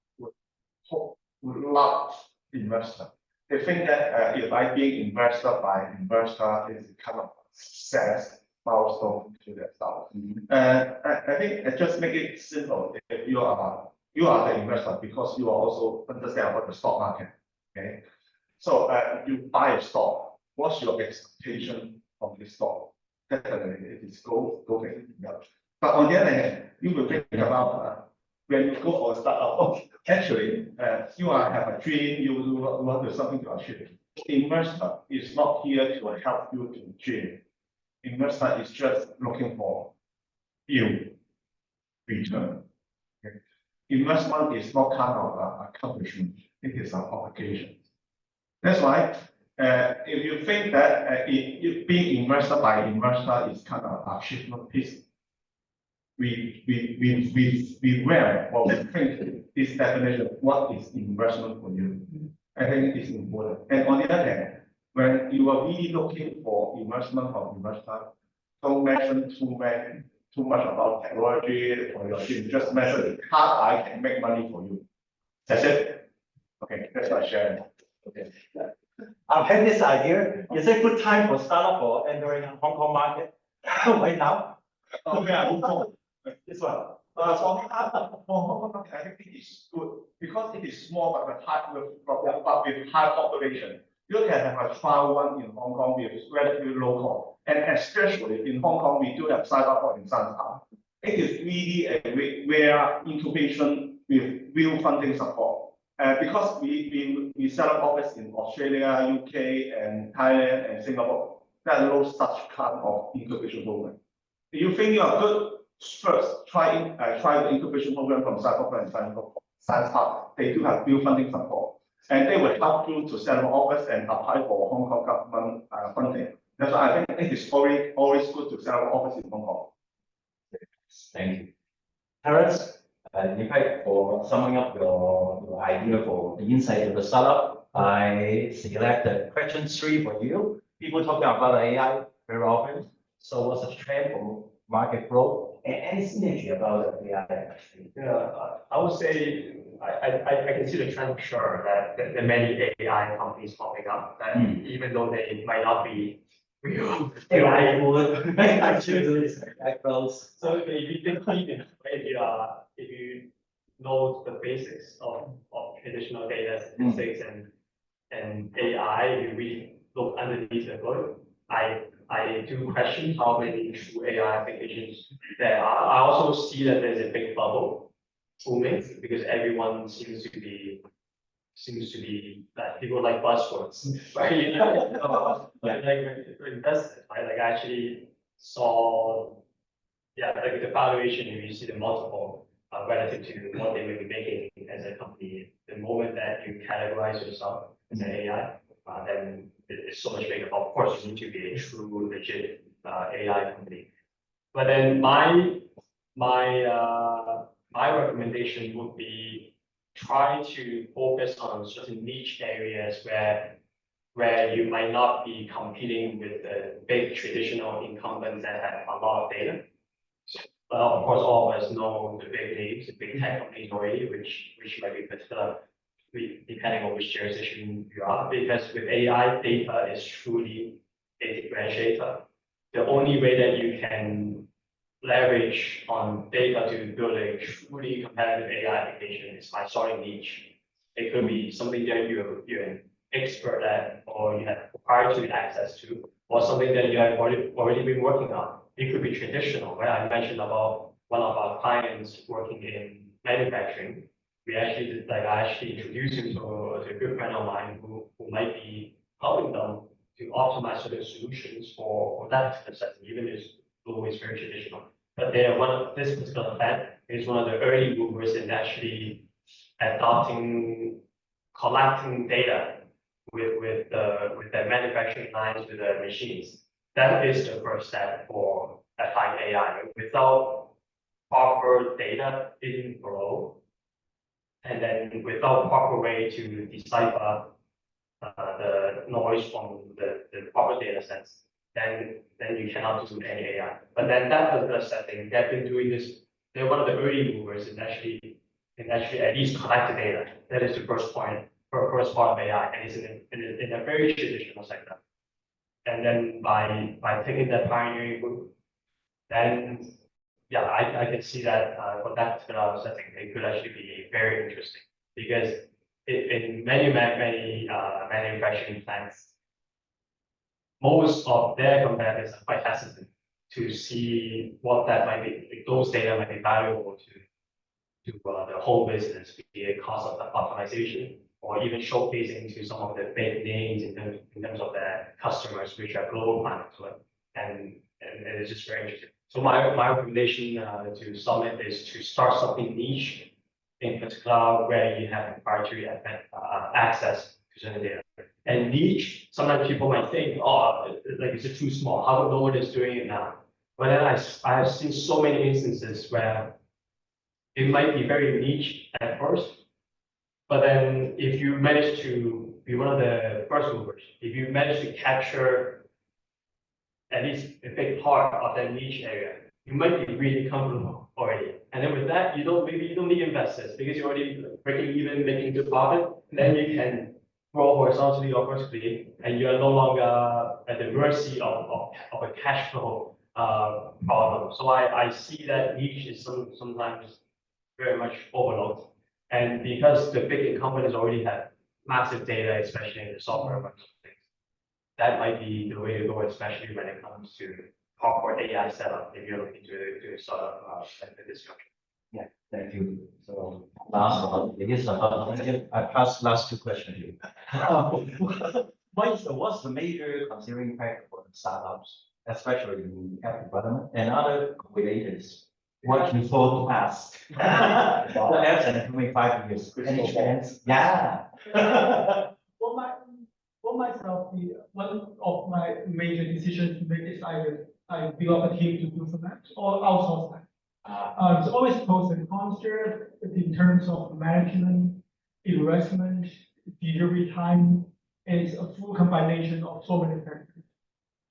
would love investor. They think that if I being invested by investor is kind of success milestone to their startup. I think I just make it simple. If you are the investor because you are also understand about the stock market. Okay, so you buy a stock. What's your expectation of the stock? Definitely, it is go. But on the other hand, you will think about when you go for a startup. Actually, you have a dream. You want to something to achieve. Investor is not here to help you to achieve. Investor is just looking for yield return. Okay. Investment is not kind of accomplishment. It is an obligation. That's why if you think that being invested by investor is kind of achievement piece, we rare or we think this definition, what is investment for you? I think it is important. And on the other hand, when you are really looking for investment from investor, don't mention too much about technology or your team. Just mention how I can make money for you. That's it. Okay, that's my sharing. Okay. I've had this idea. Is it a good time for startup for entering Hong Kong market right now? This one. For Hong Kong market, I think it is good because it is small but with high population. You can have a trial one in Hong Kong with relatively low cost, and especially in Hong Kong, we do have cyberport in Shanghai. It is really a rare incubation with real funding support. Because we set up office in Australia, UK, and Thailand, and Singapore, there are no such kind of incubation program. If you think you are good, first try the incubation program from Singapore and Science Park. They do have bill funding support, and they will help you to set up office and apply for Hong Kong government funding. That's why I think it's always good to set up office in Hong Kong. Thank you. Terrance, in fact, for summing up your idea for the insight of the startup, I selected question 3 for you. People talking about AI very often. So what's the trend for market growth and any synergy about the AI? Yeah, I would say I can see the trend for sure that there are many AI companies popping up that even though they might not be real AI would actually close. So if you think if you know the basics of traditional data statistics and AI, if you really look underneath the hood, I do question how many true AI applications there are. I also see that there's a big bubble booming because everyone seems to be that people like buzzwords, right? Like investors, right? Like I actually saw, like the valuation, you see the multiple relative to what they may be making as a company. The moment that you categorize yourself as an AI, then it's so much bigger. Of course, you need to be a true, legit AI company. But then my recommendation would be try to focus on certain niche areas where you might not be competing with the big traditional incumbents that have a lot of data. Of course, all of us know the big names, the big tech companies already, which might be particular, depending on which jurisdiction you are. Because with AI, data is truly a differentiator. The only way that you can leverage on data to build a truly competitive AI application is by sorting niche. It could be something that you're an expert at, or you have proprietary access to, or something that you have already been working on. It could be traditional, right? I mentioned about one of our clients working in manufacturing. I actually introduced him to a good friend of mine who might be helping them to optimize certain solutions for that particular setting, even if it's always very traditional. But this particular plant is one of the early movers in actually collecting data with the manufacturing lines, with the machines. That is the first step for applying AI. Without proper data in flow, and then without proper way to decipher the noise from the proper data sets, then you cannot do any AI. But then that particular setting, they've been doing this. They're one of the early movers in actually at least collect the data. That is the first part of AI, and it's in a very traditional sector. And then by taking that pioneering route, then I can see that for that particular setting, it could actually be very interesting because in many manufacturing plants, most of their competitors are quite hesitant to see what that might be. Those data might be valuable to the whole business, be it cost of optimization, or even showcasing to some of the big names in terms of their customers, which are global clients, right? And it's just very interesting. So my recommendation to Summit is to start something niche, in particular where you have proprietary access to certain data. And niche, sometimes people might think, oh, like is it too small? How come no one is doing it now? But then I have seen so many instances where it might be very niche at first, but then if you manage to be one of the first movers, if you manage to capture at least a big part of that niche area, you might be really comfortable already. And then with that, maybe you don't need investors because you're already breaking even, making good profit. Then you can grow horizontally or vertically, and you are no longer at the mercy of a cash flow problem. So I see that niche is sometimes very much overlooked. And because the big companies already have massive data, especially in the software things, that might be the way to go, especially when it comes to proper AI setup, if you're looking to sort of this structure. Yeah, Thank you. So last one, it is about, I pass last two questions to you. What's the major considering factor for the startups, especially in app development and other regulators? What you thought to ask? The apps in 25 years, any chance? Yeah. For myself, one of my major decisions to make is either I build up a team to do some apps or outsource them. It's always pros and cons there in terms of management, investment, delivery time, and it's a full combination of so many factors.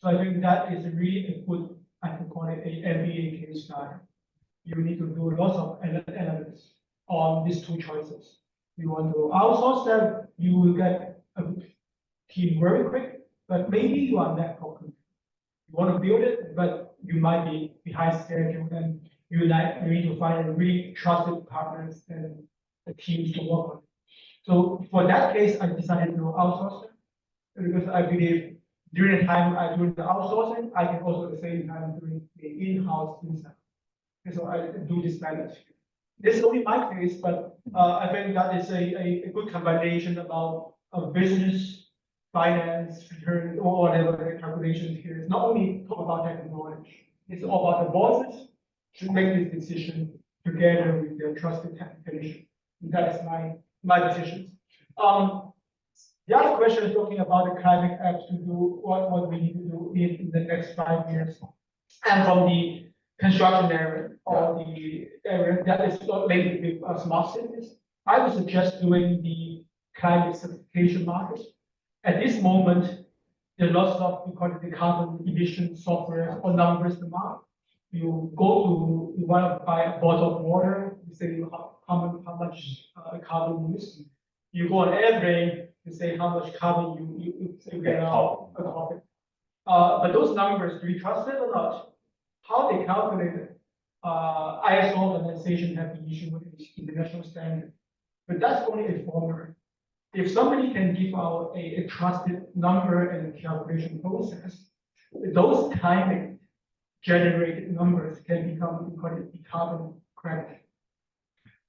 So I think that is really a good, I can call it a MBA case study. You need to do lots of analysis on these two choices. You want to outsource them, you will get a team very quick, but maybe you are that broken. You want to build it, but you might be behind schedule and you need to find a really trusted partners and the teams to work on. So for that case, I decided to outsource them because I believe during the time I do the outsourcing, I can also at the same time doing the in-house inside. And so I do this balance. This is only my case, but I think that is a good combination about business, finance, return, or whatever the calculations here. It's not only talk about technology, it's all about the bosses to make this decision together with their trusted technician. That is my decisions. The other question is talking about the climate apps to do what we need to do in the next 5 years. And from the construction area or the area that is linked with smart cities, I would suggest doing the climate certification market. At this moment, there are lots of, we call it the carbon emission software or numbers the market. You want to buy a bottle of water, you say how much carbon use. You go on airplane, you say how much carbon you get out of it. But those numbers, do you trust it or not? How they calculate it? ISO organization have the issue with international standard, but that's only a formula. If somebody can give out a trusted number and calculation process, those timing generated numbers can become the carbon credit.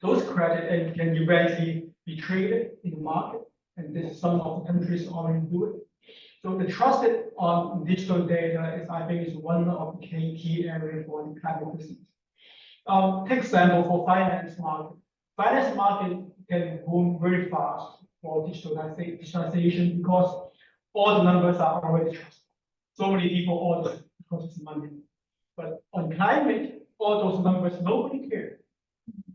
Those credits can eventually be traded in the market, and this some of the countries already do it. So the trusted on digital data is, I think, is one of the key areas for the climate business. Take example for finance market. Finance market can boom very fast for digitalization because all the numbers are already trusted. So many people order because it's money. But on climate, all those numbers, nobody cares.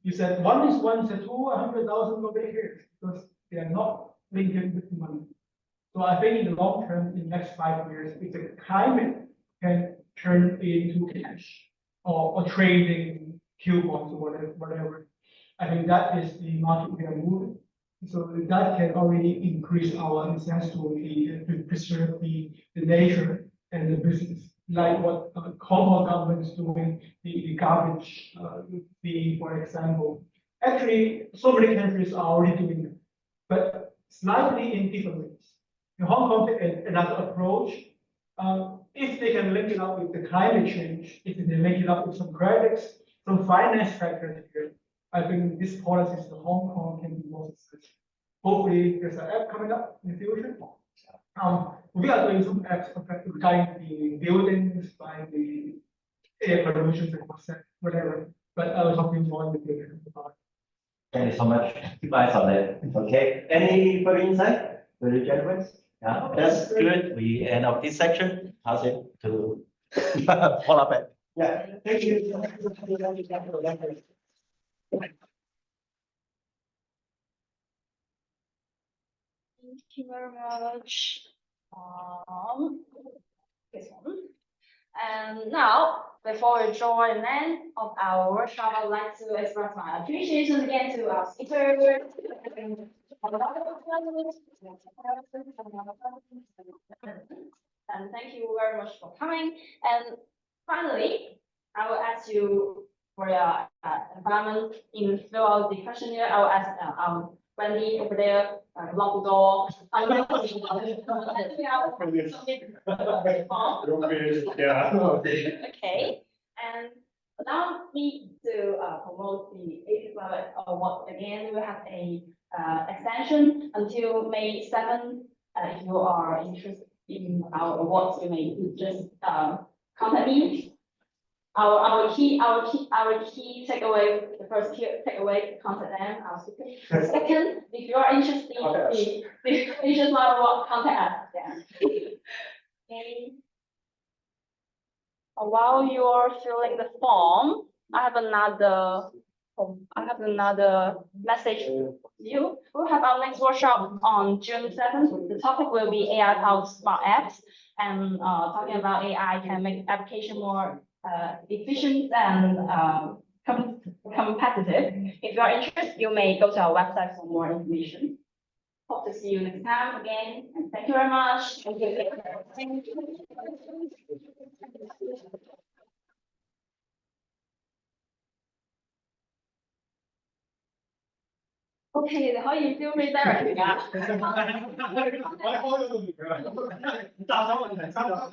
You said 1 is 1, you said 2, 100,000, nobody cares because they are not linked with money. So I think in the long term, in the next 5 years, if the climate can turn into cash or trading coupons or whatever, I think that is the market we are moving. So that can already increase our sense to preserve the nature and the business, like what Congo government is doing, the garbage fee, for example. Actually, so many countries are already doing it, but slightly in different ways. In Hong Kong, another approach, if they can link it up with the climate change, if they link it up with some credits, some finance factors here, I think this policies in Hong Kong can be more successful. Hopefully, there's an app coming up in the future. We are doing some apps regarding the buildings, by the air pollution, whatever. But I will talk to you more in the future about it. Thank you so much. Keep eyes on it. Okay. Any further insight for the gentlemen? Yeah, that's good. We end up this section. Pass it to follow up. Yeah. Thank you. Thank you very much. This one. And now, before we draw an end of our workshop, I would like to express my appreciation again to our speakers. And thank you very much for coming. And finally, I will ask you for your environment in fill out the questionnaire. I will ask Wendy over there, lock the door. Yeah. Okay, and Allow me to promote the Ecommerce award again. We have a extension until May 7th. If you are interested in our awards, you may just contact me. Our key takeaway, the first key takeaway, contact them. Our second, if you are interested in the Asian award, contact us. Yeah. Okay. While you are filling the form, I have another message for you. We'll have our next workshop on June 7th. The topic will be AI-powered smart apps, and talking about AI can make application more efficient and competitive. If you are interested, you may go to our website for more information. Hope to see you next time again, and thank you very much. Okay, the 可以 feel redirecting 啊。我開咗個名，答咗問題先啊。